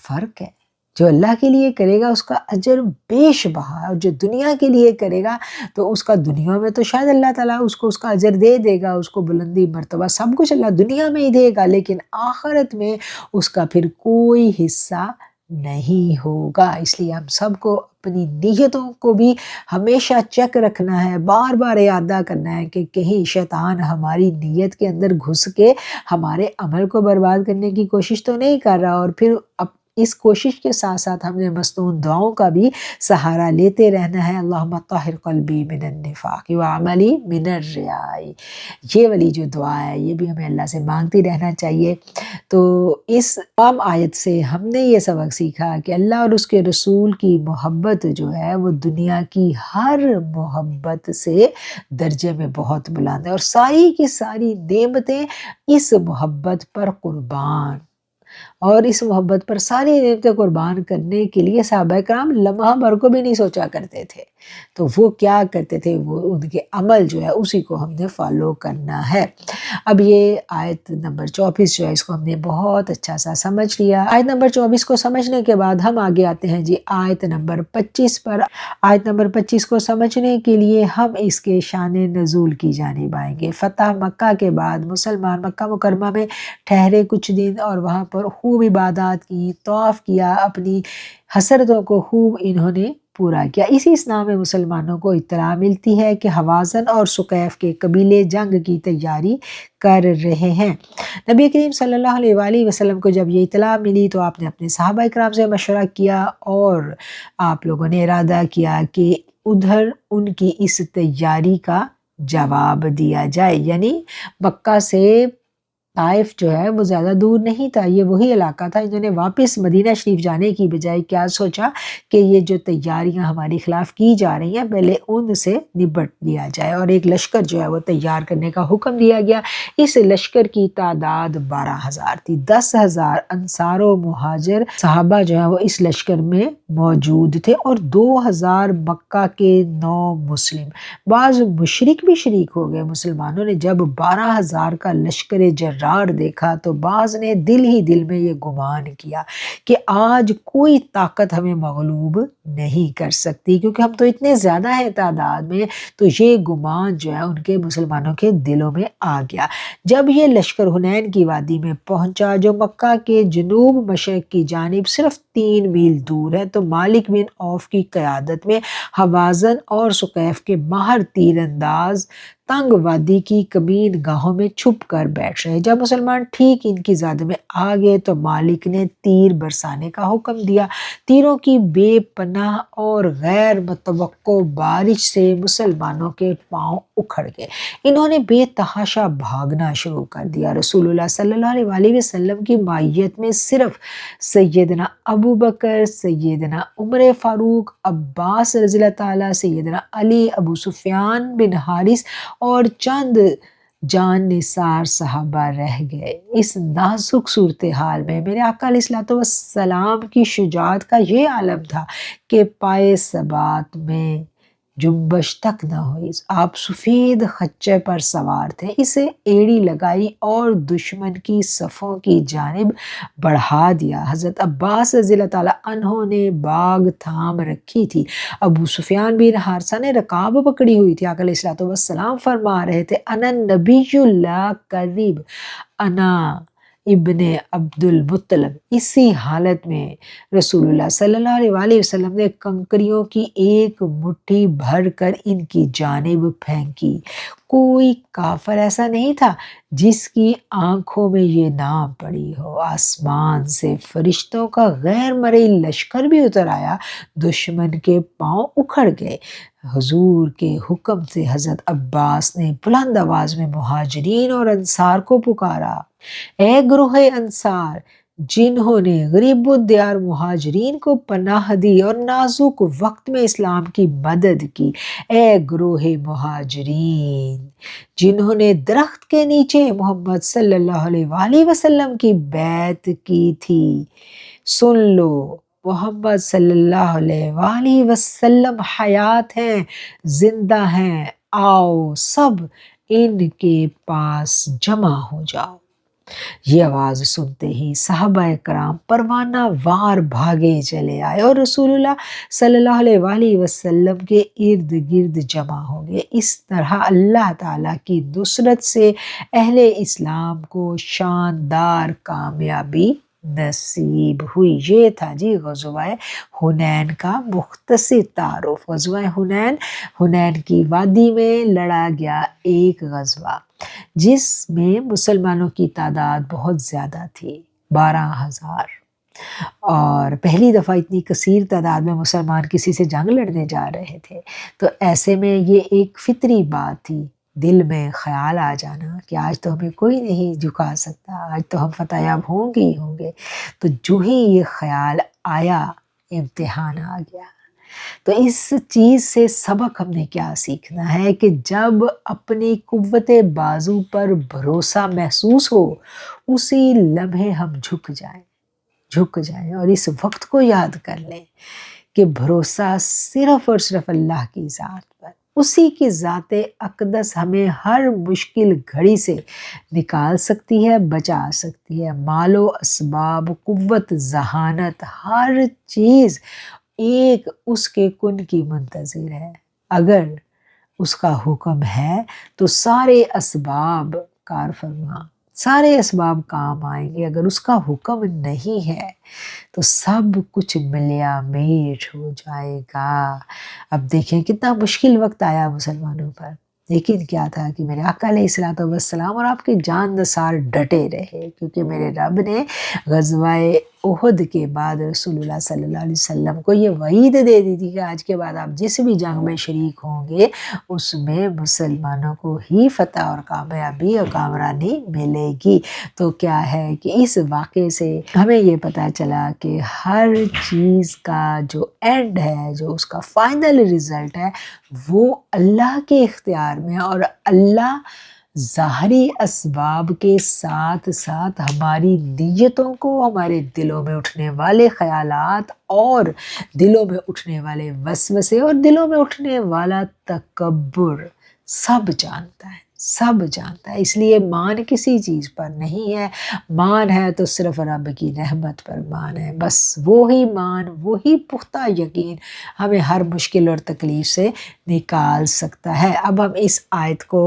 فرق ہے۔ جو اللہ کے لیے کرے گا اس کا اجر بیش بہا، اور جو دنیا کے لیے کرے گا تو اس کا دنیا میں تو شاید اللہ تعالیٰ اس کو اس کا اجر دے دے گا، اس کو بلندی مرتبہ سب کچھ اللہ دنیا میں ہی دے گا، لیکن آخرت میں اس کا پھر کوئی حصہ نہیں ہوگا۔ اس لیے ہم سب کو اپنی نیتوں کو بھی ہمیشہ چیک رکھنا ہے، بار بار اعادہ کرنا ہے کہ کہیں شیطان ہماری نیت کے اندر گھس کے ہمارے عمل کو برباد کرنے کی کوشش تو نہیں کر رہا، اور پھر اس کوشش کے ساتھ ساتھ ہم نے مستون دعاؤں کا بھی سہارا لیتے رہنا ہے۔ اللہم طہر قلبی من النفاق وعملی من الریاء، یہ والی جو دعا ہے یہ بھی ہمیں اللہ سے مانگتی رہنا چاہیے۔ تو اس عام آیت سے ہم نے یہ سبق سیکھا کہ اللہ اور اس کے رسول کی محبت جو ہے وہ دنیا کی ہر محبت سے درجے میں بہت بلند ہے، اور ساری کی ساری نعمتیں اس محبت پر قربان، اور اس محبت پر ساری نعمتیں قربان کرنے کے لیے صحابہ کرام لمحہ بھر کو بھی نہیں سوچا کرتے تھے۔ تو وہ کیا کرتے تھے، وہ ان کے عمل جو ہے اسی کو ہم نے فالو کرنا ہے۔ اب یہ آیت نمبر 24 جو ہے اس کو ہم نے بہت اچھا سا سمجھ لیا۔ آیت نمبر 24 کو سمجھنے کے بعد ہم آگے آتے ہیں جی آیت نمبر 25 پر۔ آیت نمبر 25 کو سمجھنے کے لیے ہم اس کے شان نزول کی جانب آئیں گے۔ فتح مکہ کے بعد مسلمان مکہ مکرمہ میں ٹھہرے کچھ دن، اور وہاں پر خوب عبادات کی، طواف کیا، اپنی حسرتوں کو خوب انہوں نے پورا کیا۔ اسی اسنا میں مسلمانوں کو اطلاع ملتی ہے کہ حوازن اور ثقیف کے قبیلے جنگ کی تیاری کر رہے ہیں۔ نبی کریم صلی اللہ علیہ وآلہ وسلم کو جب یہ اطلاع ملی تو آپ نے اپنے صحابہ کرام سے مشورہ کیا، اور آپ لوگوں نے ارادہ کیا کہ ادھر ان کی اس تیاری کا جواب دیا جائے، یعنی مکہ سے طائف جو ہے وہ زیادہ دور نہیں تھا، یہ وہی علاقہ تھا۔ انہوں نے واپس مدینہ شریف جانے کی بجائے کیا سوچا کہ یہ جو تیاریاں ہمارے خلاف کی جا رہی ہیں پہلے ان سے نبٹ لیا جائے، اور ایک لشکر جو ہے وہ تیار کرنے کا حکم دیا گیا۔ اس لشکر کی تعداد 12,000 تھی، 10,000 انصار و مہاجر صحابہ جو ہے وہ اس لشکر میں موجود تھے، اور 2,000 مکہ کے 9 مسلم، بعض مشرک بھی شریک ہو گئے۔ مسلمانوں نے جب 12,000 کا لشکر جرار دیکھا تو بعض نے دل ہی دل میں یہ گمان کیا کہ آج کوئی طاقت ہمیں مغلوب نہیں کر سکتی، کیونکہ ہم تو اتنے زیادہ ہیں تعداد میں۔ تو یہ گمان جو ہے ان کے مسلمانوں کے دلوں میں آ گیا۔ جب یہ لشکر حنین کی وادی میں پہنچا جو مکہ کے جنوب مشرق کی جانب صرف 3 میل دور ہے، تو مالک بن عوف کی قیادت میں حوازن اور ثقیف کے ماہر تیر انداز تنگ وادی کی کمین گاہوں میں چھپ کر بیٹھ رہے۔ جب مسلمان ٹھیک ان کی زد میں آ گئے تو مالک نے تیر برسانے کا حکم دیا۔ تیروں کی بے پناہ اور غیر متوقع بارش سے مسلمانوں کے پاؤں اکھڑ گئے، انہوں نے بے تحاشا بھاگنا شروع کر دیا۔ رسول اللہ صلی اللہ علیہ وآلہ وسلم کی معیت میں صرف سیدنا ابو بکر، سیدنا عمر فاروق، عباس رضی اللہ تعالیٰ، سیدنا علی، ابو سفیان بن حارث اور چند جان نثار صحابہ رہ گئے۔ اس نازک صورتحال میں میرے آقا علیہ الصلوۃ والسلام کی شجاعت کا یہ عالم تھا کہ پائے ثبات میں جنبش تک نہ ہوئی۔ آپ سفید خچے پر سوار تھے، اسے ایڑی لگائی اور دشمن کی صفوں کی جانب بڑھا دیا۔ حضرت عباس رضی اللہ تعالیٰ عنہ نے باغ تھام رکھی تھی، ابو سفیان بن حارثہ نے رکاب پکڑی ہوئی تھی۔ آقا علیہ الصلوۃ والسلام فرما رہے تھے انا نبی اللہ قریب انا ابن عبد المطلب۔ اسی حالت میں رسول اللہ صلی اللہ علیہ وآلہ وسلم نے کنکریوں کی ایک مٹھی بھر کر ان کی جانب پھینکی۔ کوئی کافر ایسا نہیں تھا جس کی آنکھوں میں یہ نہ پڑی ہو۔ آسمان سے فرشتوں کا غیر مرئی لشکر بھی اتر آیا، دشمن کے پاؤں اکھڑ گئے۔ حضور کے حکم سے حضرت عباس نے بلند آواز میں مہاجرین اور انصار کو پکارا، اے گروہ انصار، جنہوں نے غریب الدیار مہاجرین کو پناہ دی اور نازک وقت میں اسلام کی مدد کی۔ اے گروہ مہاجرین جنہوں نے درخت کے نیچے محمد صلی اللہ علیہ وآلہ وسلم کی بیعت کی تھی، سن لو محمد صلی اللہ علیہ وآلہ وسلم حیات ہیں، زندہ ہیں، آؤ سب ان کے پاس جمع ہو جاؤ۔ یہ آواز سنتے ہی صحابہ کرام پروانہ وار بھاگے چلے آئے اور رسول اللہ صلی اللہ علیہ وآلہ وسلم کے ارد گرد جمع ہو گئے۔ اس طرح اللہ تعالیٰ کی نصرت سے اہل اسلام کو شاندار کامیابی نصیب ہوئی۔ یہ تھا جی غزوہ حنین کا مختصر تعارف۔ غزوہ حنین، حنین کی وادی میں لڑا گیا ایک غزوہ جس میں مسلمانوں کی تعداد بہت زیادہ تھی، 12,000، اور پہلی دفعہ اتنی کثیر تعداد میں مسلمان کسی سے جنگ لڑنے جا رہے تھے، تو ایسے میں یہ ایک فطری بات تھی، دل میں خیال آ جانا کہ آج تو ہمیں کوئی نہیں جھکا سکتا، آج تو ہم فتح یاب ہوں گے ہی ہوں گے۔ تو جو ہی یہ خیال آیا امتحان آ گیا۔ تو اس چیز سے سبق ہم نے کیا سیکھنا ہے کہ جب اپنی قوت بازو پر بھروسہ محسوس ہو اسی لمحے ہم جھک جائیں اور اس وقت کو یاد کر لیں کہ بھروسہ صرف اور صرف اللہ کی ذات پر، اسی کی ذات اقدس ہمیں ہر مشکل گھڑی سے نکال سکتی ہے، بچا سکتی ہے۔ مال و اسباب، قوت، ذہانت، ہر چیز ایک اس کے کن کی منتظر ہے۔ اگر اس کا حکم ہے تو سارے اسباب کار فرما، سارے اسباب کام آئیں گے۔ اگر اس کا حکم نہیں ہے تو سب کچھ ملیا میٹ ہو جائے گا۔ اب دیکھیں کتنا مشکل وقت آیا مسلمانوں پر، لیکن کیا تھا کہ میرے آقا علیہ الصلوۃ والسلام اور آپ کے جاندسار ڈٹے رہے، کیونکہ میرے رب نے غزوہ احد کے بعد رسول اللہ صلی اللہ علیہ وسلم کو یہ وعید دے دی تھی کہ آج کے بعد آپ جس بھی جنگ میں شریک ہوں گے اس میں مسلمانوں کو ہی فتح اور کامیابی اور کامرانی ملے گی۔ تو کیا ہے کہ اس واقعے سے ہمیں یہ پتہ چلا کہ ہر چیز کا جو اینڈ ہے، جو اس کا فائنل رزلٹ ہے، وہ اللہ کے اختیار میں، اور اللہ ظاہری اسباب کے ساتھ ساتھ ہماری نیتوں کو، ہمارے دلوں میں اٹھنے والے خیالات اور دلوں میں اٹھنے والے وسوسے اور دلوں میں اٹھنے والا تکبر سب جانتا ہے، سب جانتا ہے۔ اس لیے مان کسی چیز پر نہیں ہے، مان ہے تو صرف رب کی رحمت پر مان ہے۔ بس وہی مان، وہی پختہ یقین ہمیں ہر مشکل اور تکلیف سے نکال سکتا ہے۔ اب ہم اس آیت کو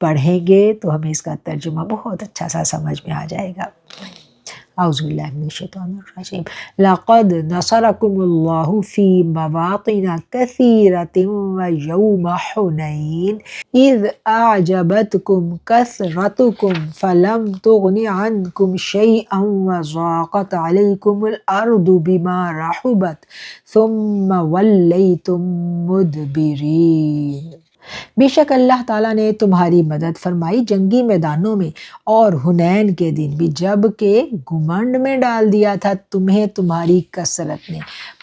پڑھیں گے تو ہمیں اس کا ترجمہ بہت اچھا سا سمجھ میں آ جائے گا۔ اعوذ باللہ من الشیطان الرجیم۔ لقد نصرکم اللہ فی مواطن کثیرۃ ویوم حنین اذ اعجبتکم کثرتکم فلم تغن عنکم شیئا وضاقت علیکم الارض بما رحبت ثم ولیتم مدبرین۔ بے شک اللہ تعالیٰ نے تمہاری مدد فرمائی جنگی میدانوں میں اور حنین کے دن بھی، جب کہ گھمنڈ میں ڈال دیا تھا تمہیں تمہاری کثرت نے،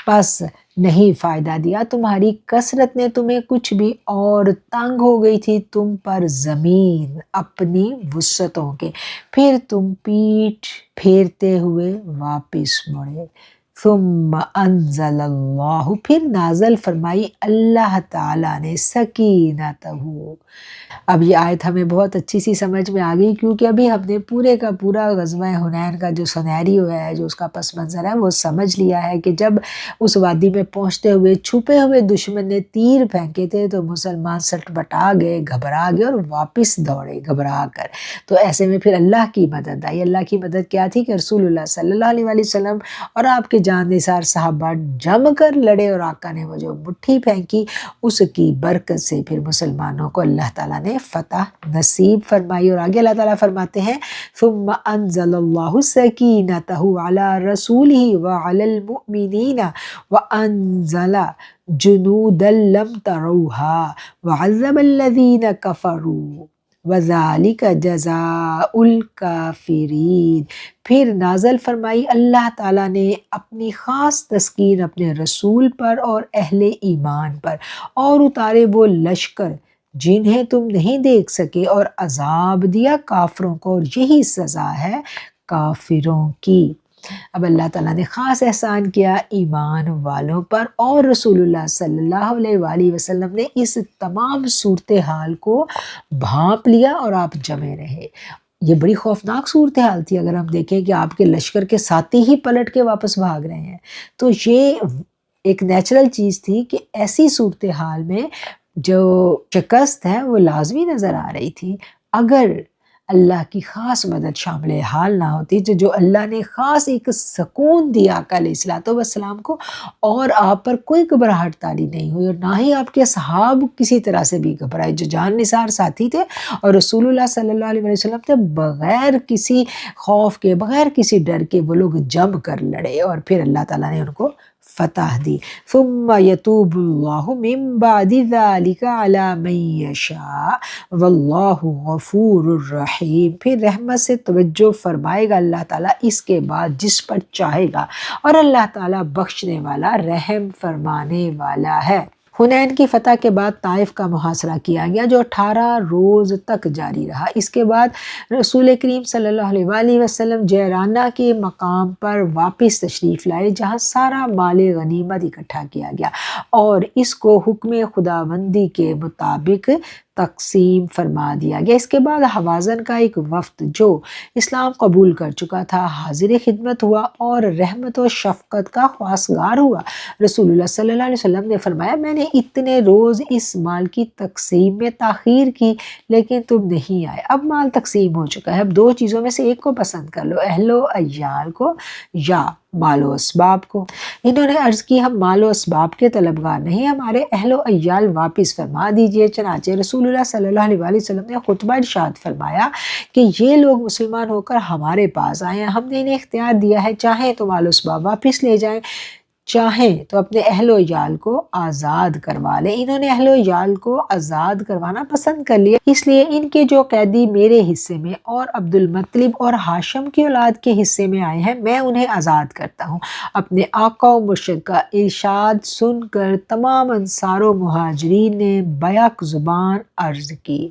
پس نہیں فائدہ دیا تمہاری کثرت نے تمہیں کچھ بھی، اور تنگ ہو گئی تھی تم پر زمین اپنی وسعتوں کے، پھر تم پیٹھ پھیرتے ہوئے واپس مڑے۔ ثم انزل اللہ، پھر نازل فرمائی اللہ تعالیٰ نے سکینتہ۔ اب یہ آیت ہمیں بہت اچھی سی سمجھ میں آ گئی، کیونکہ ابھی ہم نے پورے کا پورا غزوہ حنین کا جو سینیریو ہے، جو اس کا پس منظر ہے، وہ سمجھ لیا ہے کہ جب اس وادی میں پہنچتے ہوئے چھپے ہوئے دشمن نے تیر پھینکے تھے تو مسلمان سٹ بٹا گئے، گھبرا گئے اور واپس دوڑے گھبرا کر۔ تو ایسے میں پھر اللہ کی مدد آئی۔ اللہ کی مدد کیا تھی کہ رسول اللہ صلی اللہ علیہ وآلہ وسلم اور آپ کے جان نثار صحابہ جم کر لڑے، اور آقا نے وہ جو مٹھی پھینکی اس کی برکت سے پھر مسلمانوں کو اللہ تعالیٰ نے فتح نصیب فرمائی۔ اور آگے اللہ تعالیٰ فرماتے ہیں ثم انزل اللہ سکینتہ علی رسولہ وعلی المؤمنین وانزل جنودا لم تروها وعذب الذین کفروا وَذَلِكَ جَزَاءُ الْكَافِرِينَ۔ پھر نازل فرمائی اللہ تعالیٰ نے اپنی خاص تسکین اپنے رسول پر اور اہل ایمان پر، اور اتارے وہ لشکر جنہیں تم نہیں دیکھ سکے، اور عذاب دیا کافروں کو، اور یہی سزا ہے کافروں کی۔ اب اللہ تعالیٰ نے خاص احسان کیا ایمان والوں پر، اور رسول اللہ صلی اللہ علیہ وآلہ وسلم نے اس تمام صورتحال کو بھانپ لیا اور آپ جمے رہے۔ یہ بڑی خوفناک صورتحال تھی، اگر ہم دیکھیں کہ آپ کے لشکر کے ساتھی ہی پلٹ کے واپس بھاگ رہے ہیں، تو یہ ایک نیچرل چیز تھی کہ ایسی صورتحال میں جو شکست ہے وہ لازمی نظر آ رہی تھی۔ اگر اللہ کی خاص مدد شامل حال نہ ہوتی، جو اللہ نے خاص ایک سکون دیا آقا علیہ السلام کو، اور آپ پر کوئی گھبراہٹ طاری نہیں ہوئی، اور نہ ہی آپ کے اصحاب کسی طرح سے بھی گھبرائے، جو جان نثار ساتھی تھے، اور رسول اللہ صلی اللہ علیہ وسلم سے بغیر کسی خوف کے، بغیر کسی ڈر کے وہ لوگ جم کر لڑے، اور پھر اللہ تعالیٰ نے ان کو فتح دی۔ ثم یتوب اللہ من بعد ذلک علی من یشاء واللہ غفور الرحیم۔ پھر رحمت سے توجہ فرمائے گا اللہ تعالیٰ اس کے بعد جس پر چاہے گا، اور اللہ تعالیٰ بخشنے والا رحم فرمانے والا ہے۔ حنین کی فتح کے بعد طائف کا محاصرہ کیا گیا، جو 18 روز تک جاری رہا۔ اس کے بعد رسول کریم صلی اللہ علیہ وآلہ وسلم جیرانہ کے مقام پر واپس تشریف لائے، جہاں سارا مال غنیمت اکٹھا کیا گیا، اور اس کو حکم خداوندی کے مطابق تقسیم فرما دیا گیا۔ اس کے بعد حوازن کا ایک وفد جو اسلام قبول کر چکا تھا حاضر خدمت ہوا، اور رحمت و شفقت کا خواستگار ہوا۔ رسول اللہ صلی اللہ علیہ وسلم نے فرمایا، میں نے اتنے روز اس مال کی تقسیم میں تاخیر کی لیکن تم نہیں آئے۔ اب مال تقسیم ہو چکا ہے، اب دو چیزوں میں سے ایک کو پسند کر لو، اہل و عیال کو یا مال و اسباب کو۔ انہوں نے عرض کی، ہم مال و اسباب کے طلبگار نہیں، ہمارے اہل و عیال واپس فرما دیجئے۔ چنانچہ رسول اللہ صلی اللہ علیہ وآلہ وسلم نے خطبہ ارشاد فرمایا کہ یہ لوگ مسلمان ہو کر ہمارے پاس آئے ہیں، ہم نے انہیں اختیار دیا ہے، چاہیں تو مال و اسباب واپس لے جائیں، چاہیں تو اپنے اہل و عیال کو آزاد کروا لیں۔ انہوں نے اہل و عیال کو آزاد کروانا پسند کر لیا، اس لیے ان کے جو قیدی میرے حصے میں اور عبد المطلب اور ہاشم کی اولاد کے حصے میں آئے ہیں، میں انہیں آزاد کرتا ہوں۔ اپنے آقا و مرشد کا ارشاد سن کر تمام انصار و مہاجرین نے بیک زبان عرض کی،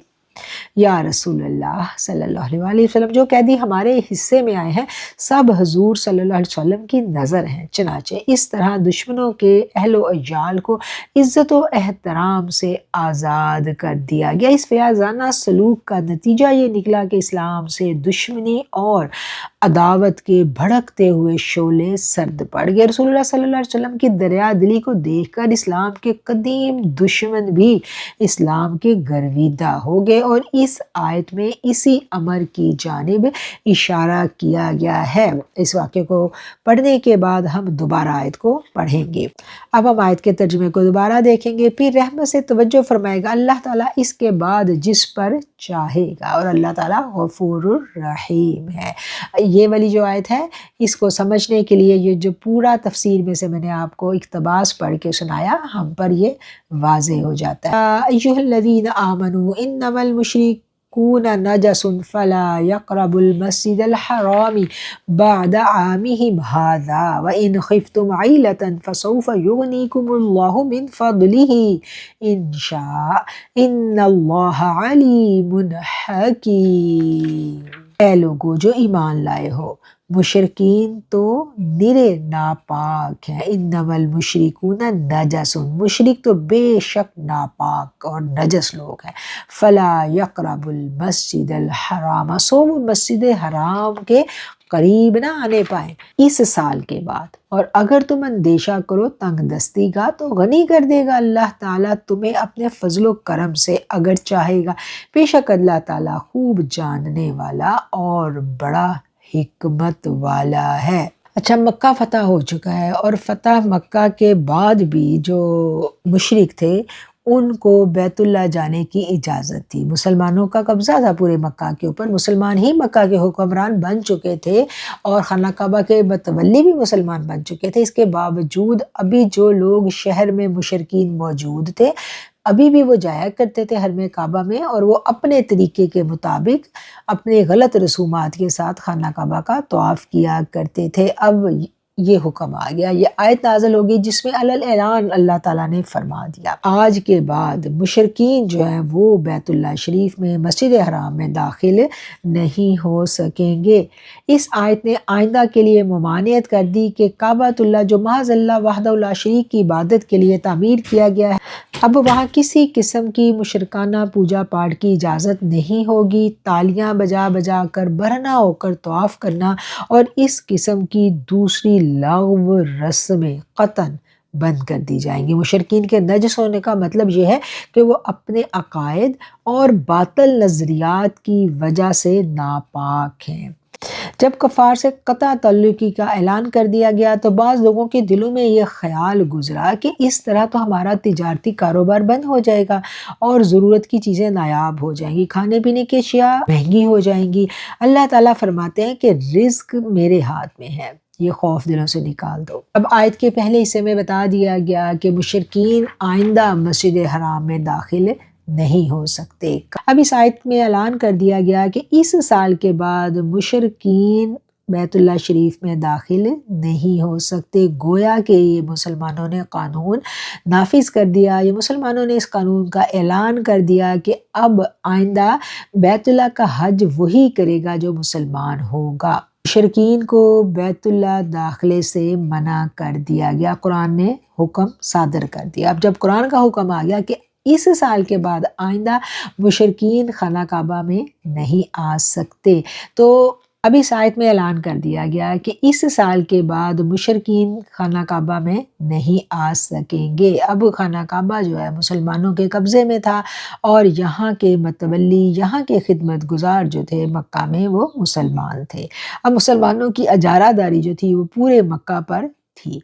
یا رسول اللہ صلی اللہ علیہ وآلہ وسلم، جو قیدی ہمارے حصے میں آئے ہیں سب حضور صلی اللہ علیہ وسلم کی نظر ہیں۔ چنانچہ اس طرح دشمنوں کے اہل و عیال کو عزت و احترام سے آزاد کر دیا گیا۔ اس فیاضانہ سلوک کا نتیجہ یہ نکلا کہ اسلام سے دشمنی اور عداوت کے بھڑکتے ہوئے شعلے سرد پڑ گئے۔ رسول اللہ صلی اللہ علیہ وسلم کی دریا دلی کو دیکھ کر اسلام کے قدیم دشمن بھی اسلام کے گرویدہ ہو گئے، اور اس آیت میں اسی امر کی جانب اشارہ کیا گیا ہے۔ اس واقعے کو پڑھنے کے بعد ہم دوبارہ آیت کو پڑھیں گے۔ اب ہم آیت کے ترجمے کو دوبارہ دیکھیں گے۔ پھر رحمت سے توجہ فرمائے گا اللہ تعالیٰ اس کے بعد جس پر چاہے گا، اور اللہ تعالیٰ غفور الرحیم ہے۔ یہ والی جو آیت ہے اس کو سمجھنے کے لیے یہ جو پورا تفسیر میں سے میں نے آپ کو اقتباس پڑھ کے سنایا، ہم پر یہ واضح ہو جاتا ہے۔ ایھا الذین آمنوا انما المشرکون نجس فلا یقربوا المسجد الحرام بعد عامهم ھذا وان خفتم عیلۃ فسوف یغنیکم اللہ من فضلہ ان شاء ان اللہ علیم حکیم۔ اے لوگو جو ایمان لائے ہو، مشرکین تو نرے ناپاک ہیں۔ انما المشرکون نجس، مشرک تو بے شک ناپاک اور نجس لوگ ہیں۔ فلا یقرب المسجد الحرام، سو وہ مسجد حرام کے قریب نہ آنے پائیں اس سال کے بعد، اور اگر تم اندیشہ کرو تنگ دستی کا تو غنی کر دے گا اللہ تعالیٰ تمہیں اپنے فضل و کرم سے اگر چاہے گا، بے شک اللہ تعالیٰ خوب جاننے والا اور بڑا حکمت والا ہے۔ اچھا، مکہ فتح ہو چکا ہے، اور فتح مکہ کے بعد بھی جو مشرک تھے ان کو بیت اللہ جانے کی اجازت تھی۔ مسلمانوں کا قبضہ تھا پورے مکہ کے اوپر، مسلمان ہی مکہ کے حکمران بن چکے تھے، اور خانہ کعبہ کے متولی بھی مسلمان بن چکے تھے۔ اس کے باوجود ابھی جو لوگ شہر میں مشرکین موجود تھے، ابھی بھی وہ جایا کرتے تھے حرم کعبہ میں، اور وہ اپنے طریقے کے مطابق اپنے غلط رسومات کے ساتھ خانہ کعبہ کا طواف کیا کرتے تھے۔ اب یہ حکم آ گیا، یہ آیت نازل ہوگی جس میں علل اعلان اللہ تعالیٰ نے فرما دیا، آج کے بعد مشرکین جو ہیں وہ بیت اللہ شریف میں، مسجد حرام میں داخل نہیں ہو سکیں گے۔ اس آیت نے آئندہ کے لیے ممانعت کر دی کہ کعبۃ اللہ جو محض اللہ وحدہ لا شریک کی عبادت کے لیے تعمیر کیا گیا ہے، اب وہاں کسی قسم کی مشرکانہ پوجا پاٹ کی اجازت نہیں ہوگی۔ تالیاں بجا بجا کر برہنہ ہو کر طواف کرنا اور اس قسم کی دوسری لغو رسمیں قطعاً بند کر دی جائیں گی۔ مشرکین کے نجس ہونے کا مطلب یہ ہے کہ وہ اپنے عقائد اور باطل نظریات کی وجہ سے ناپاک ہیں۔ جب کفار سے قطع تعلقی کا اعلان کر دیا گیا تو بعض لوگوں کے دلوں میں یہ خیال گزرا کہ اس طرح تو ہمارا تجارتی کاروبار بند ہو جائے گا اور ضرورت کی چیزیں نایاب ہو جائیں گی، کھانے پینے کی اشیاء مہنگی ہو جائیں گی۔ اللہ تعالیٰ فرماتے ہیں کہ رزق میرے ہاتھ میں ہے، یہ خوف دلوں سے نکال دو۔ اب آیت کے پہلے حصے میں بتا دیا گیا کہ مشرکین آئندہ مسجد حرام میں داخل نہیں ہو سکتے۔ اب اس آیت میں اعلان کر دیا گیا کہ اس سال کے بعد مشرکین بیت اللہ شریف میں داخل نہیں ہو سکتے، گویا کہ یہ مسلمانوں نے قانون نافذ کر دیا، یہ مسلمانوں نے اس قانون کا اعلان کر دیا کہ اب آئندہ بیت اللہ کا حج وہی کرے گا جو مسلمان ہوگا۔ مشرکین کو بیت اللہ داخلے سے منع کر دیا گیا، قرآن نے حکم صادر کر دیا۔ اب جب قرآن کا حکم آ گیا کہ اس سال کے بعد آئندہ مشرکین خانہ کعبہ میں نہیں آ سکتے، تو اب اس آیت میں اعلان کر دیا گیا کہ اس سال کے بعد مشرکین خانہ کعبہ میں نہیں آ سکیں گے۔ اب خانہ کعبہ جو ہے مسلمانوں کے قبضے میں تھا اور یہاں کے متولی، یہاں کے خدمت گزار جو تھے مکہ میں وہ مسلمان تھے۔ اب مسلمانوں کی اجارہ داری جو تھی وہ پورے مکہ پر تھی۔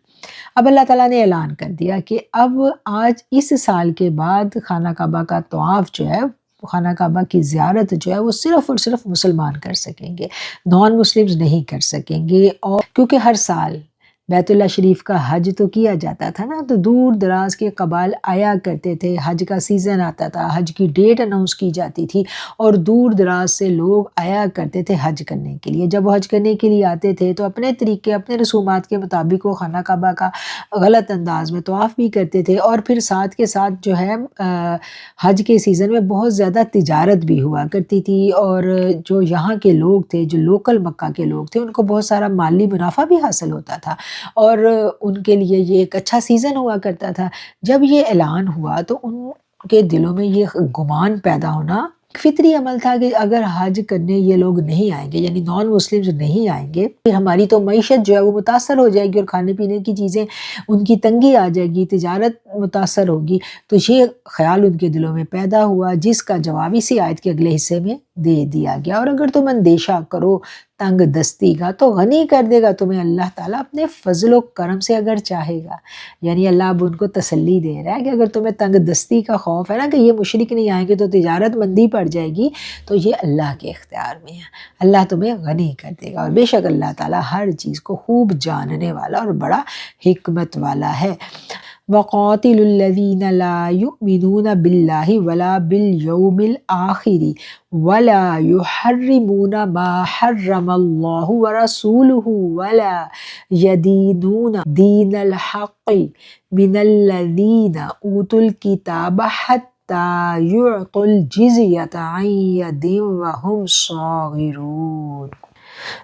اب اللہ تعالیٰ نے اعلان کر دیا کہ اب آج اس سال کے بعد خانہ کعبہ کا طواف جو ہے، خانہ کعبہ کی زیارت جو ہے وہ صرف اور صرف مسلمان کر سکیں گے، نان مسلمز نہیں کر سکیں گے۔ اور کیونکہ ہر سال بیت اللہ شریف کا حج تو کیا جاتا تھا نا، تو دور دراز کے قبائل آیا کرتے تھے، حج کا سیزن آتا تھا، حج کی ڈیٹ اناؤنس کی جاتی تھی اور دور دراز سے لوگ آیا کرتے تھے حج کرنے کے لیے۔ جب وہ حج کرنے کے لیے آتے تھے تو اپنے طریقے، اپنے رسومات کے مطابق وہ خانہ کعبہ کا غلط انداز میں طواف بھی کرتے تھے، اور پھر ساتھ کے ساتھ جو ہے حج کے سیزن میں بہت زیادہ تجارت بھی ہوا کرتی تھی، اور جو یہاں کے لوگ تھے، جو لوکل مکہ کے لوگ تھے، ان کو بہت سارا مالی منافع بھی حاصل ہوتا تھا اور ان کے لیے یہ ایک اچھا سیزن ہوا کرتا تھا۔ جب یہ اعلان ہوا تو ان کے دلوں میں یہ گمان پیدا ہونا فطری عمل تھا کہ اگر حج کرنے یہ لوگ نہیں آئیں گے، یعنی نان مسلمز نہیں آئیں گے، پھر ہماری تو معیشت جو ہے وہ متاثر ہو جائے گی اور کھانے پینے کی چیزیں ان کی تنگی آ جائے گی، تجارت متاثر ہوگی۔ تو یہ خیال ان کے دلوں میں پیدا ہوا، جس کا جواب اسی آیت کے اگلے حصے میں دے دیا گیا۔ اور اگر تم اندیشہ کرو تنگ دستی کا تو غنی کر دے گا تمہیں اللہ تعالیٰ اپنے فضل و کرم سے اگر چاہے گا۔ یعنی اللہ اب ان کو تسلی دے رہا ہے کہ اگر تمہیں تنگ دستی کا خوف ہے نا کہ یہ مشرک نہیں آئیں گے تو تجارت مندی پڑ جائے گی، تو یہ اللہ کے اختیار میں ہے، اللہ تمہیں غنی کر دے گا، اور بے شک اللہ تعالیٰ ہر چیز کو خوب جاننے والا اور بڑا حکمت والا ہے۔ وَقَاتِلُوا الَّذِينَ لَا يُؤْمِنُونَ بِاللَّهِ وَلَا بِالْيَوْمِ الْآخِرِ وَلَا يُحَرِّمُونَ مَا حَرَّمَ اللَّهُ وَرَسُولُهُ وَلَا يَدِينُونَ دِينَ الْحَقِّ مِنَ الَّذِينَ أُوتُوا الْكِتَابَ حَتَّى يُعْطُوا الْجِزْيَةَ عَنْ يَدٍ وَهُمْ صَاغِرُونَ۔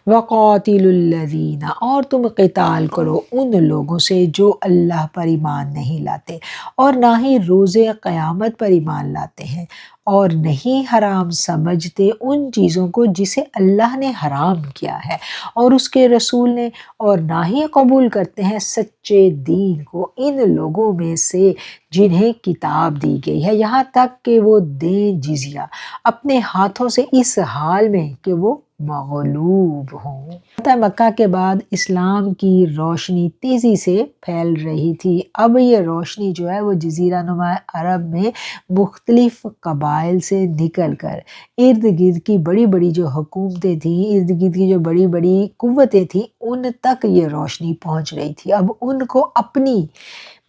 وَقَاتِلُوا الَّذِينَ، اور تم قتال کرو ان لوگوں سے جو اللہ پر ایمان نہیں لاتے اور نہ ہی روز قیامت پر ایمان لاتے ہیں، اور نہیں حرام سمجھتے ان چیزوں کو جسے اللہ نے حرام کیا ہے اور اس کے رسول نے، اور نہ ہی قبول کرتے ہیں سچے دین کو ان لوگوں میں سے جنہیں کتاب دی گئی ہے، یہاں تک کہ وہ دیں جزیہ اپنے ہاتھوں سے اس حال میں کہ وہ مغلوب ہوں۔ فتح مکہ کے بعد اسلام کی روشنی تیزی سے پھیل رہی تھی۔ اب یہ روشنی جو ہے وہ جزیرہ نما عرب میں مختلف قبائل سے نکل کر ارد گرد کی بڑی بڑی جو حکومتیں تھیں، ارد گرد کی جو بڑی بڑی قوتیں تھیں، ان تک یہ روشنی پہنچ رہی تھی۔ اب ان کو اپنی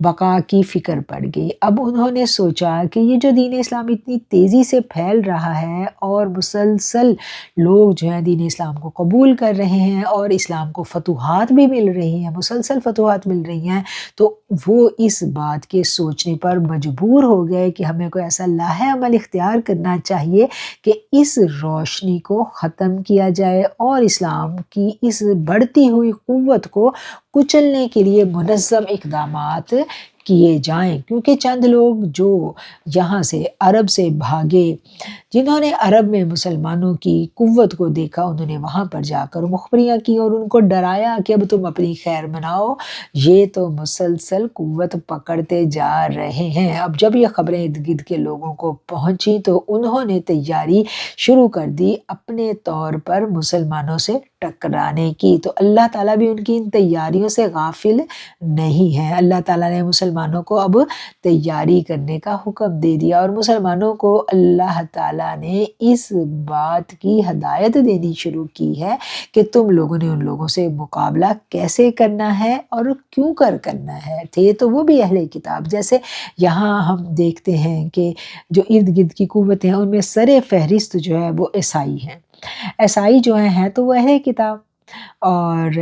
بقا کی فکر پڑ گئی۔ اب انہوں نے سوچا کہ یہ جو دین اسلام اتنی تیزی سے پھیل رہا ہے اور مسلسل لوگ جو ہیں دین اسلام کو قبول کر رہے ہیں اور اسلام کو فتوحات بھی مل رہی ہیں، مسلسل فتوحات مل رہی ہیں، تو وہ اس بات کے سوچنے پر مجبور ہو گئے کہ ہمیں کوئی ایسا لاہ عمل اختیار کرنا چاہیے کہ اس روشنی کو ختم کیا جائے اور اسلام کی اس بڑھتی ہوئی قوت کو کچلنے کے لیے منظم اقدامات کیے جائیں، کیونکہ چند لوگ جو یہاں سے عرب سے بھاگے، جنہوں نے عرب میں مسلمانوں کی قوت کو دیکھا، انہوں نے وہاں پر جا کر مخبریاں کی اور ان کو ڈرایا کہ اب تم اپنی خیر مناؤ، یہ تو مسلسل قوت پکڑتے جا رہے ہیں۔ اب جب یہ خبریں ارد گرد کے لوگوں کو پہنچی تو انہوں نے تیاری شروع کر دی اپنے طور پر مسلمانوں سے ٹکرانے کی۔ تو اللہ تعالیٰ بھی ان کی ان تیاریوں سے غافل نہیں ہے۔ اللہ تعالیٰ نے مسلمانوں کو اب تیاری کرنے کا حکم دے دیا اور مسلمانوں کو اللہ تعالیٰ نے اس بات کی ہدایت دینی شروع کی ہے کہ تم لوگوں نے ان لوگوں سے مقابلہ کیسے کرنا ہے اور کیوں کرنا ہے۔ تھے تو وہ بھی اہل کتاب، جیسے یہاں ہم دیکھتے ہیں کہ جو ارد گرد کی قوتیں ہیں ان میں سر فہرست جو ہے وہ عیسائی ہیں۔ عیسائی جو ہیں تو وہ اہل کتاب، اور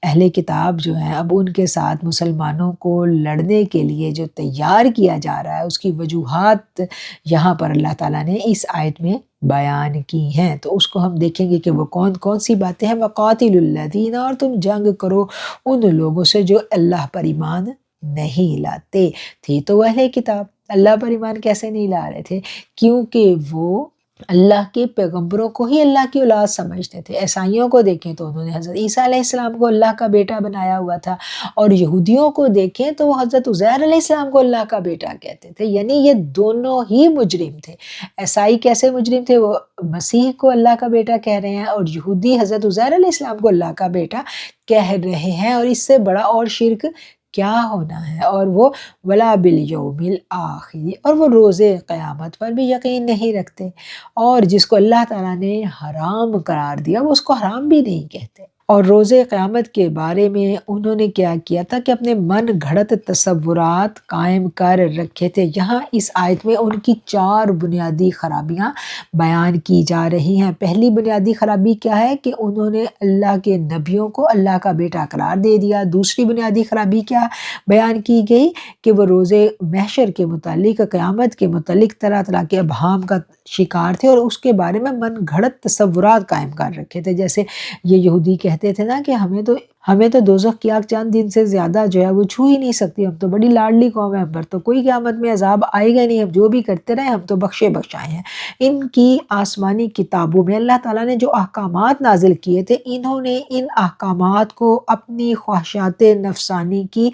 اہل کتاب جو ہیں اب ان کے ساتھ مسلمانوں کو لڑنے کے لیے جو تیار کیا جا رہا ہے اس کی وجوہات یہاں پر اللہ تعالیٰ نے اس آیت میں بیان کی ہیں، تو اس کو ہم دیکھیں گے کہ وہ کون کون سی باتیں ہیں۔ وَقَاتِلُوا الَّذِينَ، اور تم جنگ کرو ان لوگوں سے جو اللہ پر ایمان نہیں لاتے۔ تھے تو وہ اہل کتاب، اللہ پر ایمان کیسے نہیں لا رہے تھے؟ کیونکہ وہ اللہ کے پیغمبروں کو ہی اللہ کی اولاد سمجھتے تھے۔ عیسائیوں کو دیکھیں تو انہوں نے حضرت عیسیٰ علیہ السلام کو اللہ کا بیٹا بنایا ہوا تھا، اور یہودیوں کو دیکھیں تو وہ حضرت عزیر علیہ السلام کو اللہ کا بیٹا کہتے تھے، یعنی یہ دونوں ہی مجرم تھے۔ عیسائی کیسے مجرم تھے؟ وہ مسیح کو اللہ کا بیٹا کہہ رہے ہیں، اور یہودی حضرت عزیر علیہ السلام کو اللہ کا بیٹا کہہ رہے ہیں، اور اس سے بڑا اور شرک کیا ہونا ہے؟ اور وہ ولا بالیوم الآخر، اور وہ روز قیامت پر بھی یقین نہیں رکھتے، اور جس کو اللہ تعالیٰ نے حرام قرار دیا وہ اس کو حرام بھی نہیں کہتے۔ اور روز قیامت کے بارے میں انہوں نے کیا کیا تھا کہ اپنے من گھڑت تصورات قائم کر رکھے تھے۔ یہاں اس آیت میں ان کی 4 بنیادی خرابیاں بیان کی جا رہی ہیں۔ پہلی بنیادی خرابی کیا ہے کہ انہوں نے اللہ کے نبیوں کو اللہ کا بیٹا قرار دے دیا۔ دوسری بنیادی خرابی کیا بیان کی گئی کہ وہ روز محشر کے متعلق، قیامت کے متعلق طرح طرح کے ابہام کا شکار تھے، اور اس کے بارے میں من گھڑت تصورات قائم کر رکھے تھے۔ جیسے یہ یہودی کہتے تھے نا کہ ہمیں تو دوزخ کی آگ چاند دن سے زیادہ جو ہے وہ چھو ہی نہیں سکتی، ہم تو بڑی لاڈلی قوم ہے، ہم پر تو کوئی قیامت میں عذاب آئے گا نہیں، ہم جو بھی کرتے رہے ہم تو بخشے بخشائے ہیں۔ ان کی آسمانی کتابوں میں اللہ تعالیٰ نے جو احکامات نازل کیے تھے، انہوں نے ان احکامات کو اپنی خواہشات نفسانی کی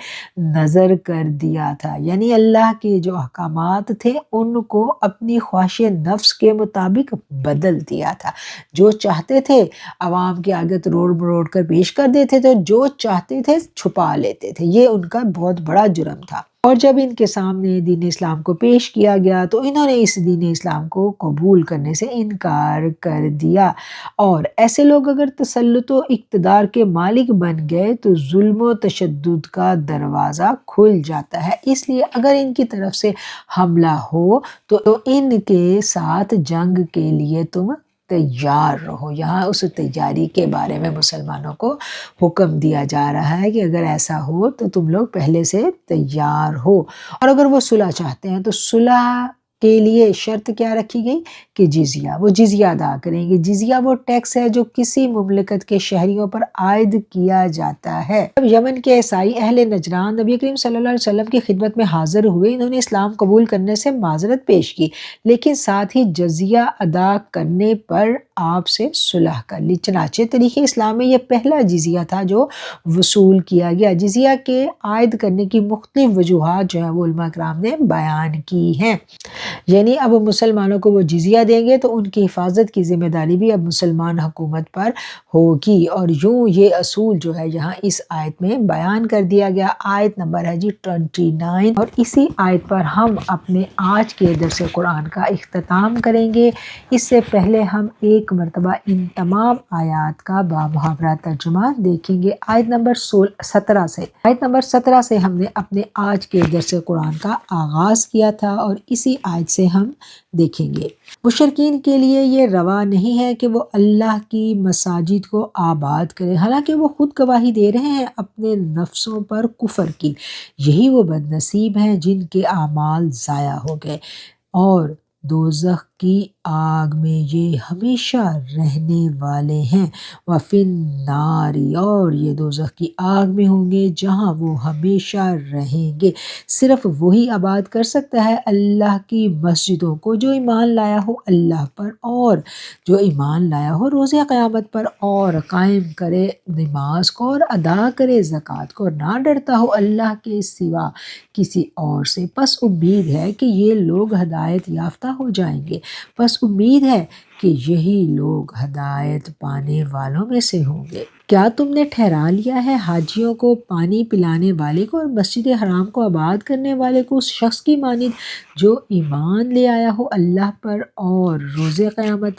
نظر کر دیا تھا، یعنی اللہ کے جو احکامات تھے ان کو اپنی خواہش نفس کے مطابق بدل دیا تھا۔ جو چاہتے تھے عوام کی آگے روڑ مروڑ کر پیش کر دیتے تھے، جو چاہتے تھے چھپا لیتے تھے۔ یہ ان کا بہت بڑا جرم تھا، اور جب ان کے سامنے دین اسلام کو پیش کیا گیا تو انہوں نے اس دین اسلام کو قبول کرنے سے انکار کر دیا۔ اور ایسے لوگ اگر تسلط و اقتدار کے مالک بن گئے تو ظلم و تشدد کا دروازہ کھل جاتا ہے، اس لیے اگر ان کی طرف سے حملہ ہو تو ان کے ساتھ جنگ کے لیے تم تیار رہو۔ یہاں اس تیاری کے بارے میں مسلمانوں کو حکم دیا جا رہا ہے کہ اگر ایسا ہو تو تم لوگ پہلے سے تیار ہو، اور اگر وہ صلح چاہتے ہیں تو صلح کے لیے شرط کیا رکھی گئی کہ وہ جزیہ ادا کریں گے۔ جزیہ وہ ٹیکس ہے جو کسی مملکت کے شہریوں پر عائد کیا جاتا ہے۔ جب یمن کے عیسائی اہل نجران نبی کریم صلی اللہ علیہ وسلم کی خدمت میں حاضر ہوئے، انہوں نے اسلام قبول کرنے سے معذرت پیش کی، لیکن ساتھ ہی جزیہ ادا کرنے پر آپ سے صلح کر لی۔ چنانچہ تاریخ اسلام میں یہ پہلا جزیہ تھا جو وصول کیا گیا۔ جزیہ کے عائد کرنے کی مختلف وجوہات جو ہیں وہ علماء کرام نے بیان کی ہیں، یعنی اب مسلمانوں کو وہ جزیہ دیں گے تو ان کی حفاظت کی ذمہ داری بھی اب مسلمان حکومت پر ہوگی، اور یوں یہ اصول جو ہے یہاں اس آیت میں بیان کر دیا گیا۔ آیت نمبر ہے 29، اور اسی آیت پر ہم اپنے آج کے درس قرآن کا اختتام کریں گے۔ اس سے پہلے ہم ایک ایک مرتبہ ان تمام آیات کا بامحاورہ ترجمہ دیکھیں گے۔ آیت نمبر 17 سے ہم نے اپنے آج کے درس قرآن کا آغاز کیا تھا اور اسی آیت سے ہم دیکھیں گے۔ مشرکین کے لیے یہ روا نہیں ہے کہ وہ اللہ کی مساجد کو آباد کرے، حالانکہ وہ خود گواہی دے رہے ہیں اپنے نفسوں پر کفر کی۔ یہی وہ بد نصیب ہیں جن کے اعمال ضائع ہو گئے، اور دوزخ کی آگ میں یہ ہمیشہ رہنے والے ہیں۔ وَفِي النَّارِ، اور یہ دوزخ کی آگ میں ہوں گے جہاں وہ ہمیشہ رہیں گے۔ صرف وہی آباد کر سکتا ہے اللہ کی مسجدوں کو جو ایمان لایا ہو اللہ پر، اور جو ایمان لایا ہو روز قیامت پر، اور قائم کرے نماز کو اور ادا کرے زکوٰۃ کو، اور نہ ڈرتا ہو اللہ کے سوا کسی اور سے۔ پس امید ہے کہ یہ لوگ ہدایت یافتہ ہو جائیں گے، پس امید ہے کہ یہی لوگ ہدایت پانے والوں میں سے ہوں گے۔ کیا تم نے ٹھہرا لیا ہے حاجیوں کو پانی پلانے والے کو اور مسجد حرام کو آباد کرنے والے کو اس شخص کی مانند جو ایمان لے آیا ہو اللہ پر اور روز قیامت،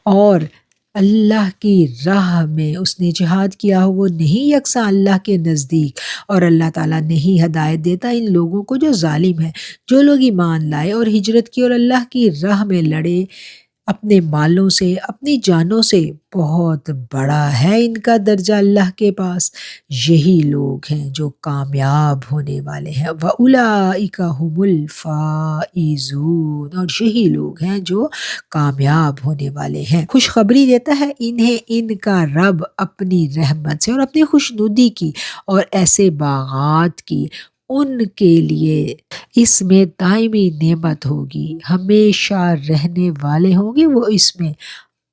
اور اللہ کی راہ میں اس نے جہاد کیا ہو؟ وہ نہیں یکساں اللہ کے نزدیک، اور اللہ تعالیٰ نہیں ہدایت دیتا ان لوگوں کو جو ظالم ہیں۔ جو لوگ ایمان لائے اور ہجرت کی اور اللہ کی راہ میں لڑے اپنے مالوں سے اپنی جانوں سے، بہت بڑا ہے ان کا درجہ اللہ کے پاس۔ یہی لوگ ہیں جو کامیاب ہونے والے ہیں۔ وَأُولَئِكَ هُمُ الْفَائِزُونَ، اور یہی لوگ ہیں جو کامیاب ہونے والے ہیں۔ خوشخبری دیتا ہے انہیں ان کا رب اپنی رحمت سے اور اپنی خوشنودی کی، اور ایسے باغات کی ان کے لیے اس میں دائمی نعمت ہوگی، ہمیشہ رہنے والے ہوں گے وہ اس میں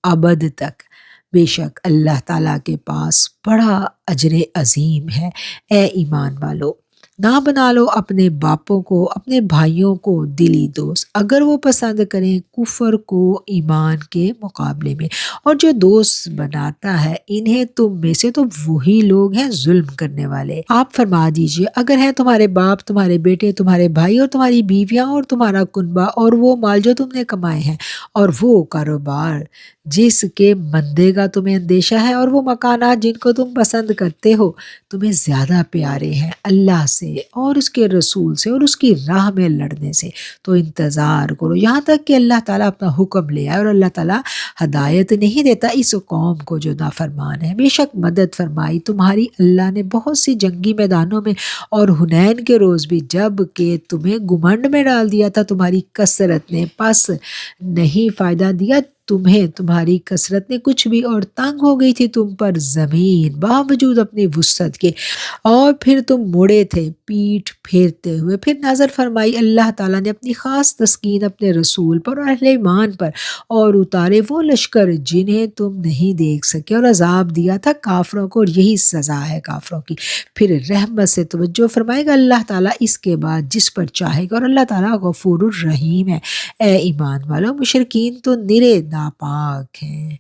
ابد تک۔ بے شک اللہ تعالیٰ کے پاس بڑا اجر عظیم ہے۔ اے ایمان والو، نہ بنا لو اپنے باپوں کو اپنے بھائیوں کو دلی دوست، اگر وہ پسند کریں کفر کو ایمان کے مقابلے میں، اور جو دوست بناتا ہے انہیں تم میں سے تو وہی لوگ ہیں ظلم کرنے والے۔ آپ فرما دیجئے، اگر ہیں تمہارے باپ، تمہارے بیٹے، تمہارے بھائی اور تمہاری بیویاں اور تمہارا کنبہ اور وہ مال جو تم نے کمائے ہیں، اور وہ کاروبار جس کے مندے کا تمہیں اندیشہ ہے، اور وہ مکانات جن کو تم پسند کرتے ہو، تمہیں زیادہ پیارے ہیں اللہ سے اور اس کے رسول سے اور اس کی راہ میں لڑنے سے، تو انتظار کرو یہاں تک کہ اللہ تعالیٰ اپنا حکم لے آئے۔ اور اللہ تعالیٰ ہدایت نہیں دیتا اس قوم کو جو نافرمان ہے۔ بے شک مدد فرمائی تمہاری اللہ نے بہت سی جنگی میدانوں میں، اور حنین کے روز بھی، جب کہ تمہیں گھمنڈ میں ڈال دیا تھا تمہاری کثرت نے، پس نہیں فائدہ دیا تمہیں تمہاری کثرت نے کچھ بھی، اور تنگ ہو گئی تھی تم پر زمین باوجود اپنی وسعت کے، اور پھر تم مڑے تھے پیٹھ پھیرتے ہوئے۔ پھر نظر فرمائی اللہ تعالیٰ نے اپنی خاص تسکین اپنے رسول پر اور اہل ایمان پر، اور اتارے وہ لشکر جنہیں تم نہیں دیکھ سکے، اور عذاب دیا تھا کافروں کو، اور یہی سزا ہے کافروں کی۔ پھر رحمت سے توجہ فرمائے گا اللہ تعالیٰ اس کے بعد جس پر چاہے گا، اور اللہ تعالیٰ غفور الرحیم ہے۔ اے ایمان والو، مشرکین تو نرے ناپاک ہیں،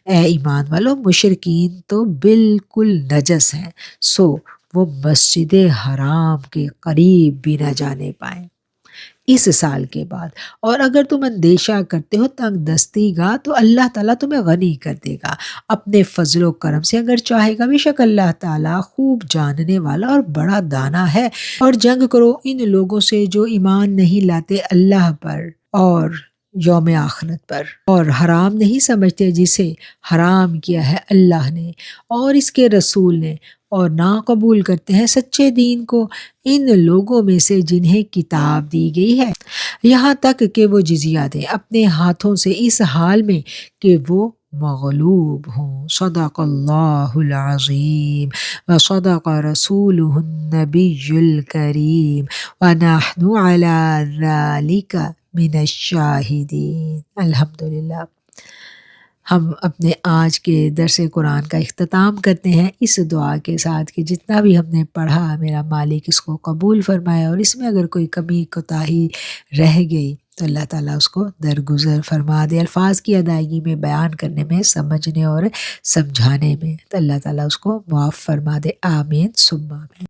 اے ایمان والو مشرکین تو بالکل نجس ہیں، سو وہ مسجد حرام کے قریب بھی نہ جانے پائیں اس سال کے بعد۔ اور اگر تم اندیشہ کرتے ہو تنگ دستی کا، تو اللہ تعالیٰ تمہیں غنی کر دے گا اپنے فضل و کرم سے اگر چاہے گا۔ بے شک اللہ تعالیٰ خوب جاننے والا اور بڑا دانا ہے۔ اور جنگ کرو ان لوگوں سے جو ایمان نہیں لاتے اللہ پر اور یوم آخرت پر، اور حرام نہیں سمجھتے جسے حرام کیا ہے اللہ نے اور اس کے رسول نے، اور نہ قبول کرتے ہیں سچے دین کو ان لوگوں میں سے جنہیں کتاب دی گئی ہے، یہاں تک کہ وہ جزیہ دیں اپنے ہاتھوں سے اس حال میں کہ وہ مغلوب ہوں۔ صدق اللہ العظیم وصدق رسولہ النبی الکریم ونحن علی ذلک من الشاہدین۔ الحمدللہ۔ ہم اپنے آج کے درس قرآن کا اختتام کرتے ہیں اس دعا کے ساتھ کہ جتنا بھی ہم نے پڑھا میرا مالک اس کو قبول فرمائے، اور اس میں اگر کوئی کمی کوتاہی رہ گئی تو اللہ تعالیٰ اس کو درگزر فرما دے۔ الفاظ کی ادائیگی میں، بیان کرنے میں، سمجھنے اور سمجھانے میں، تو اللہ تعالیٰ اس کو معاف فرما دے۔ آمین ثم آمین۔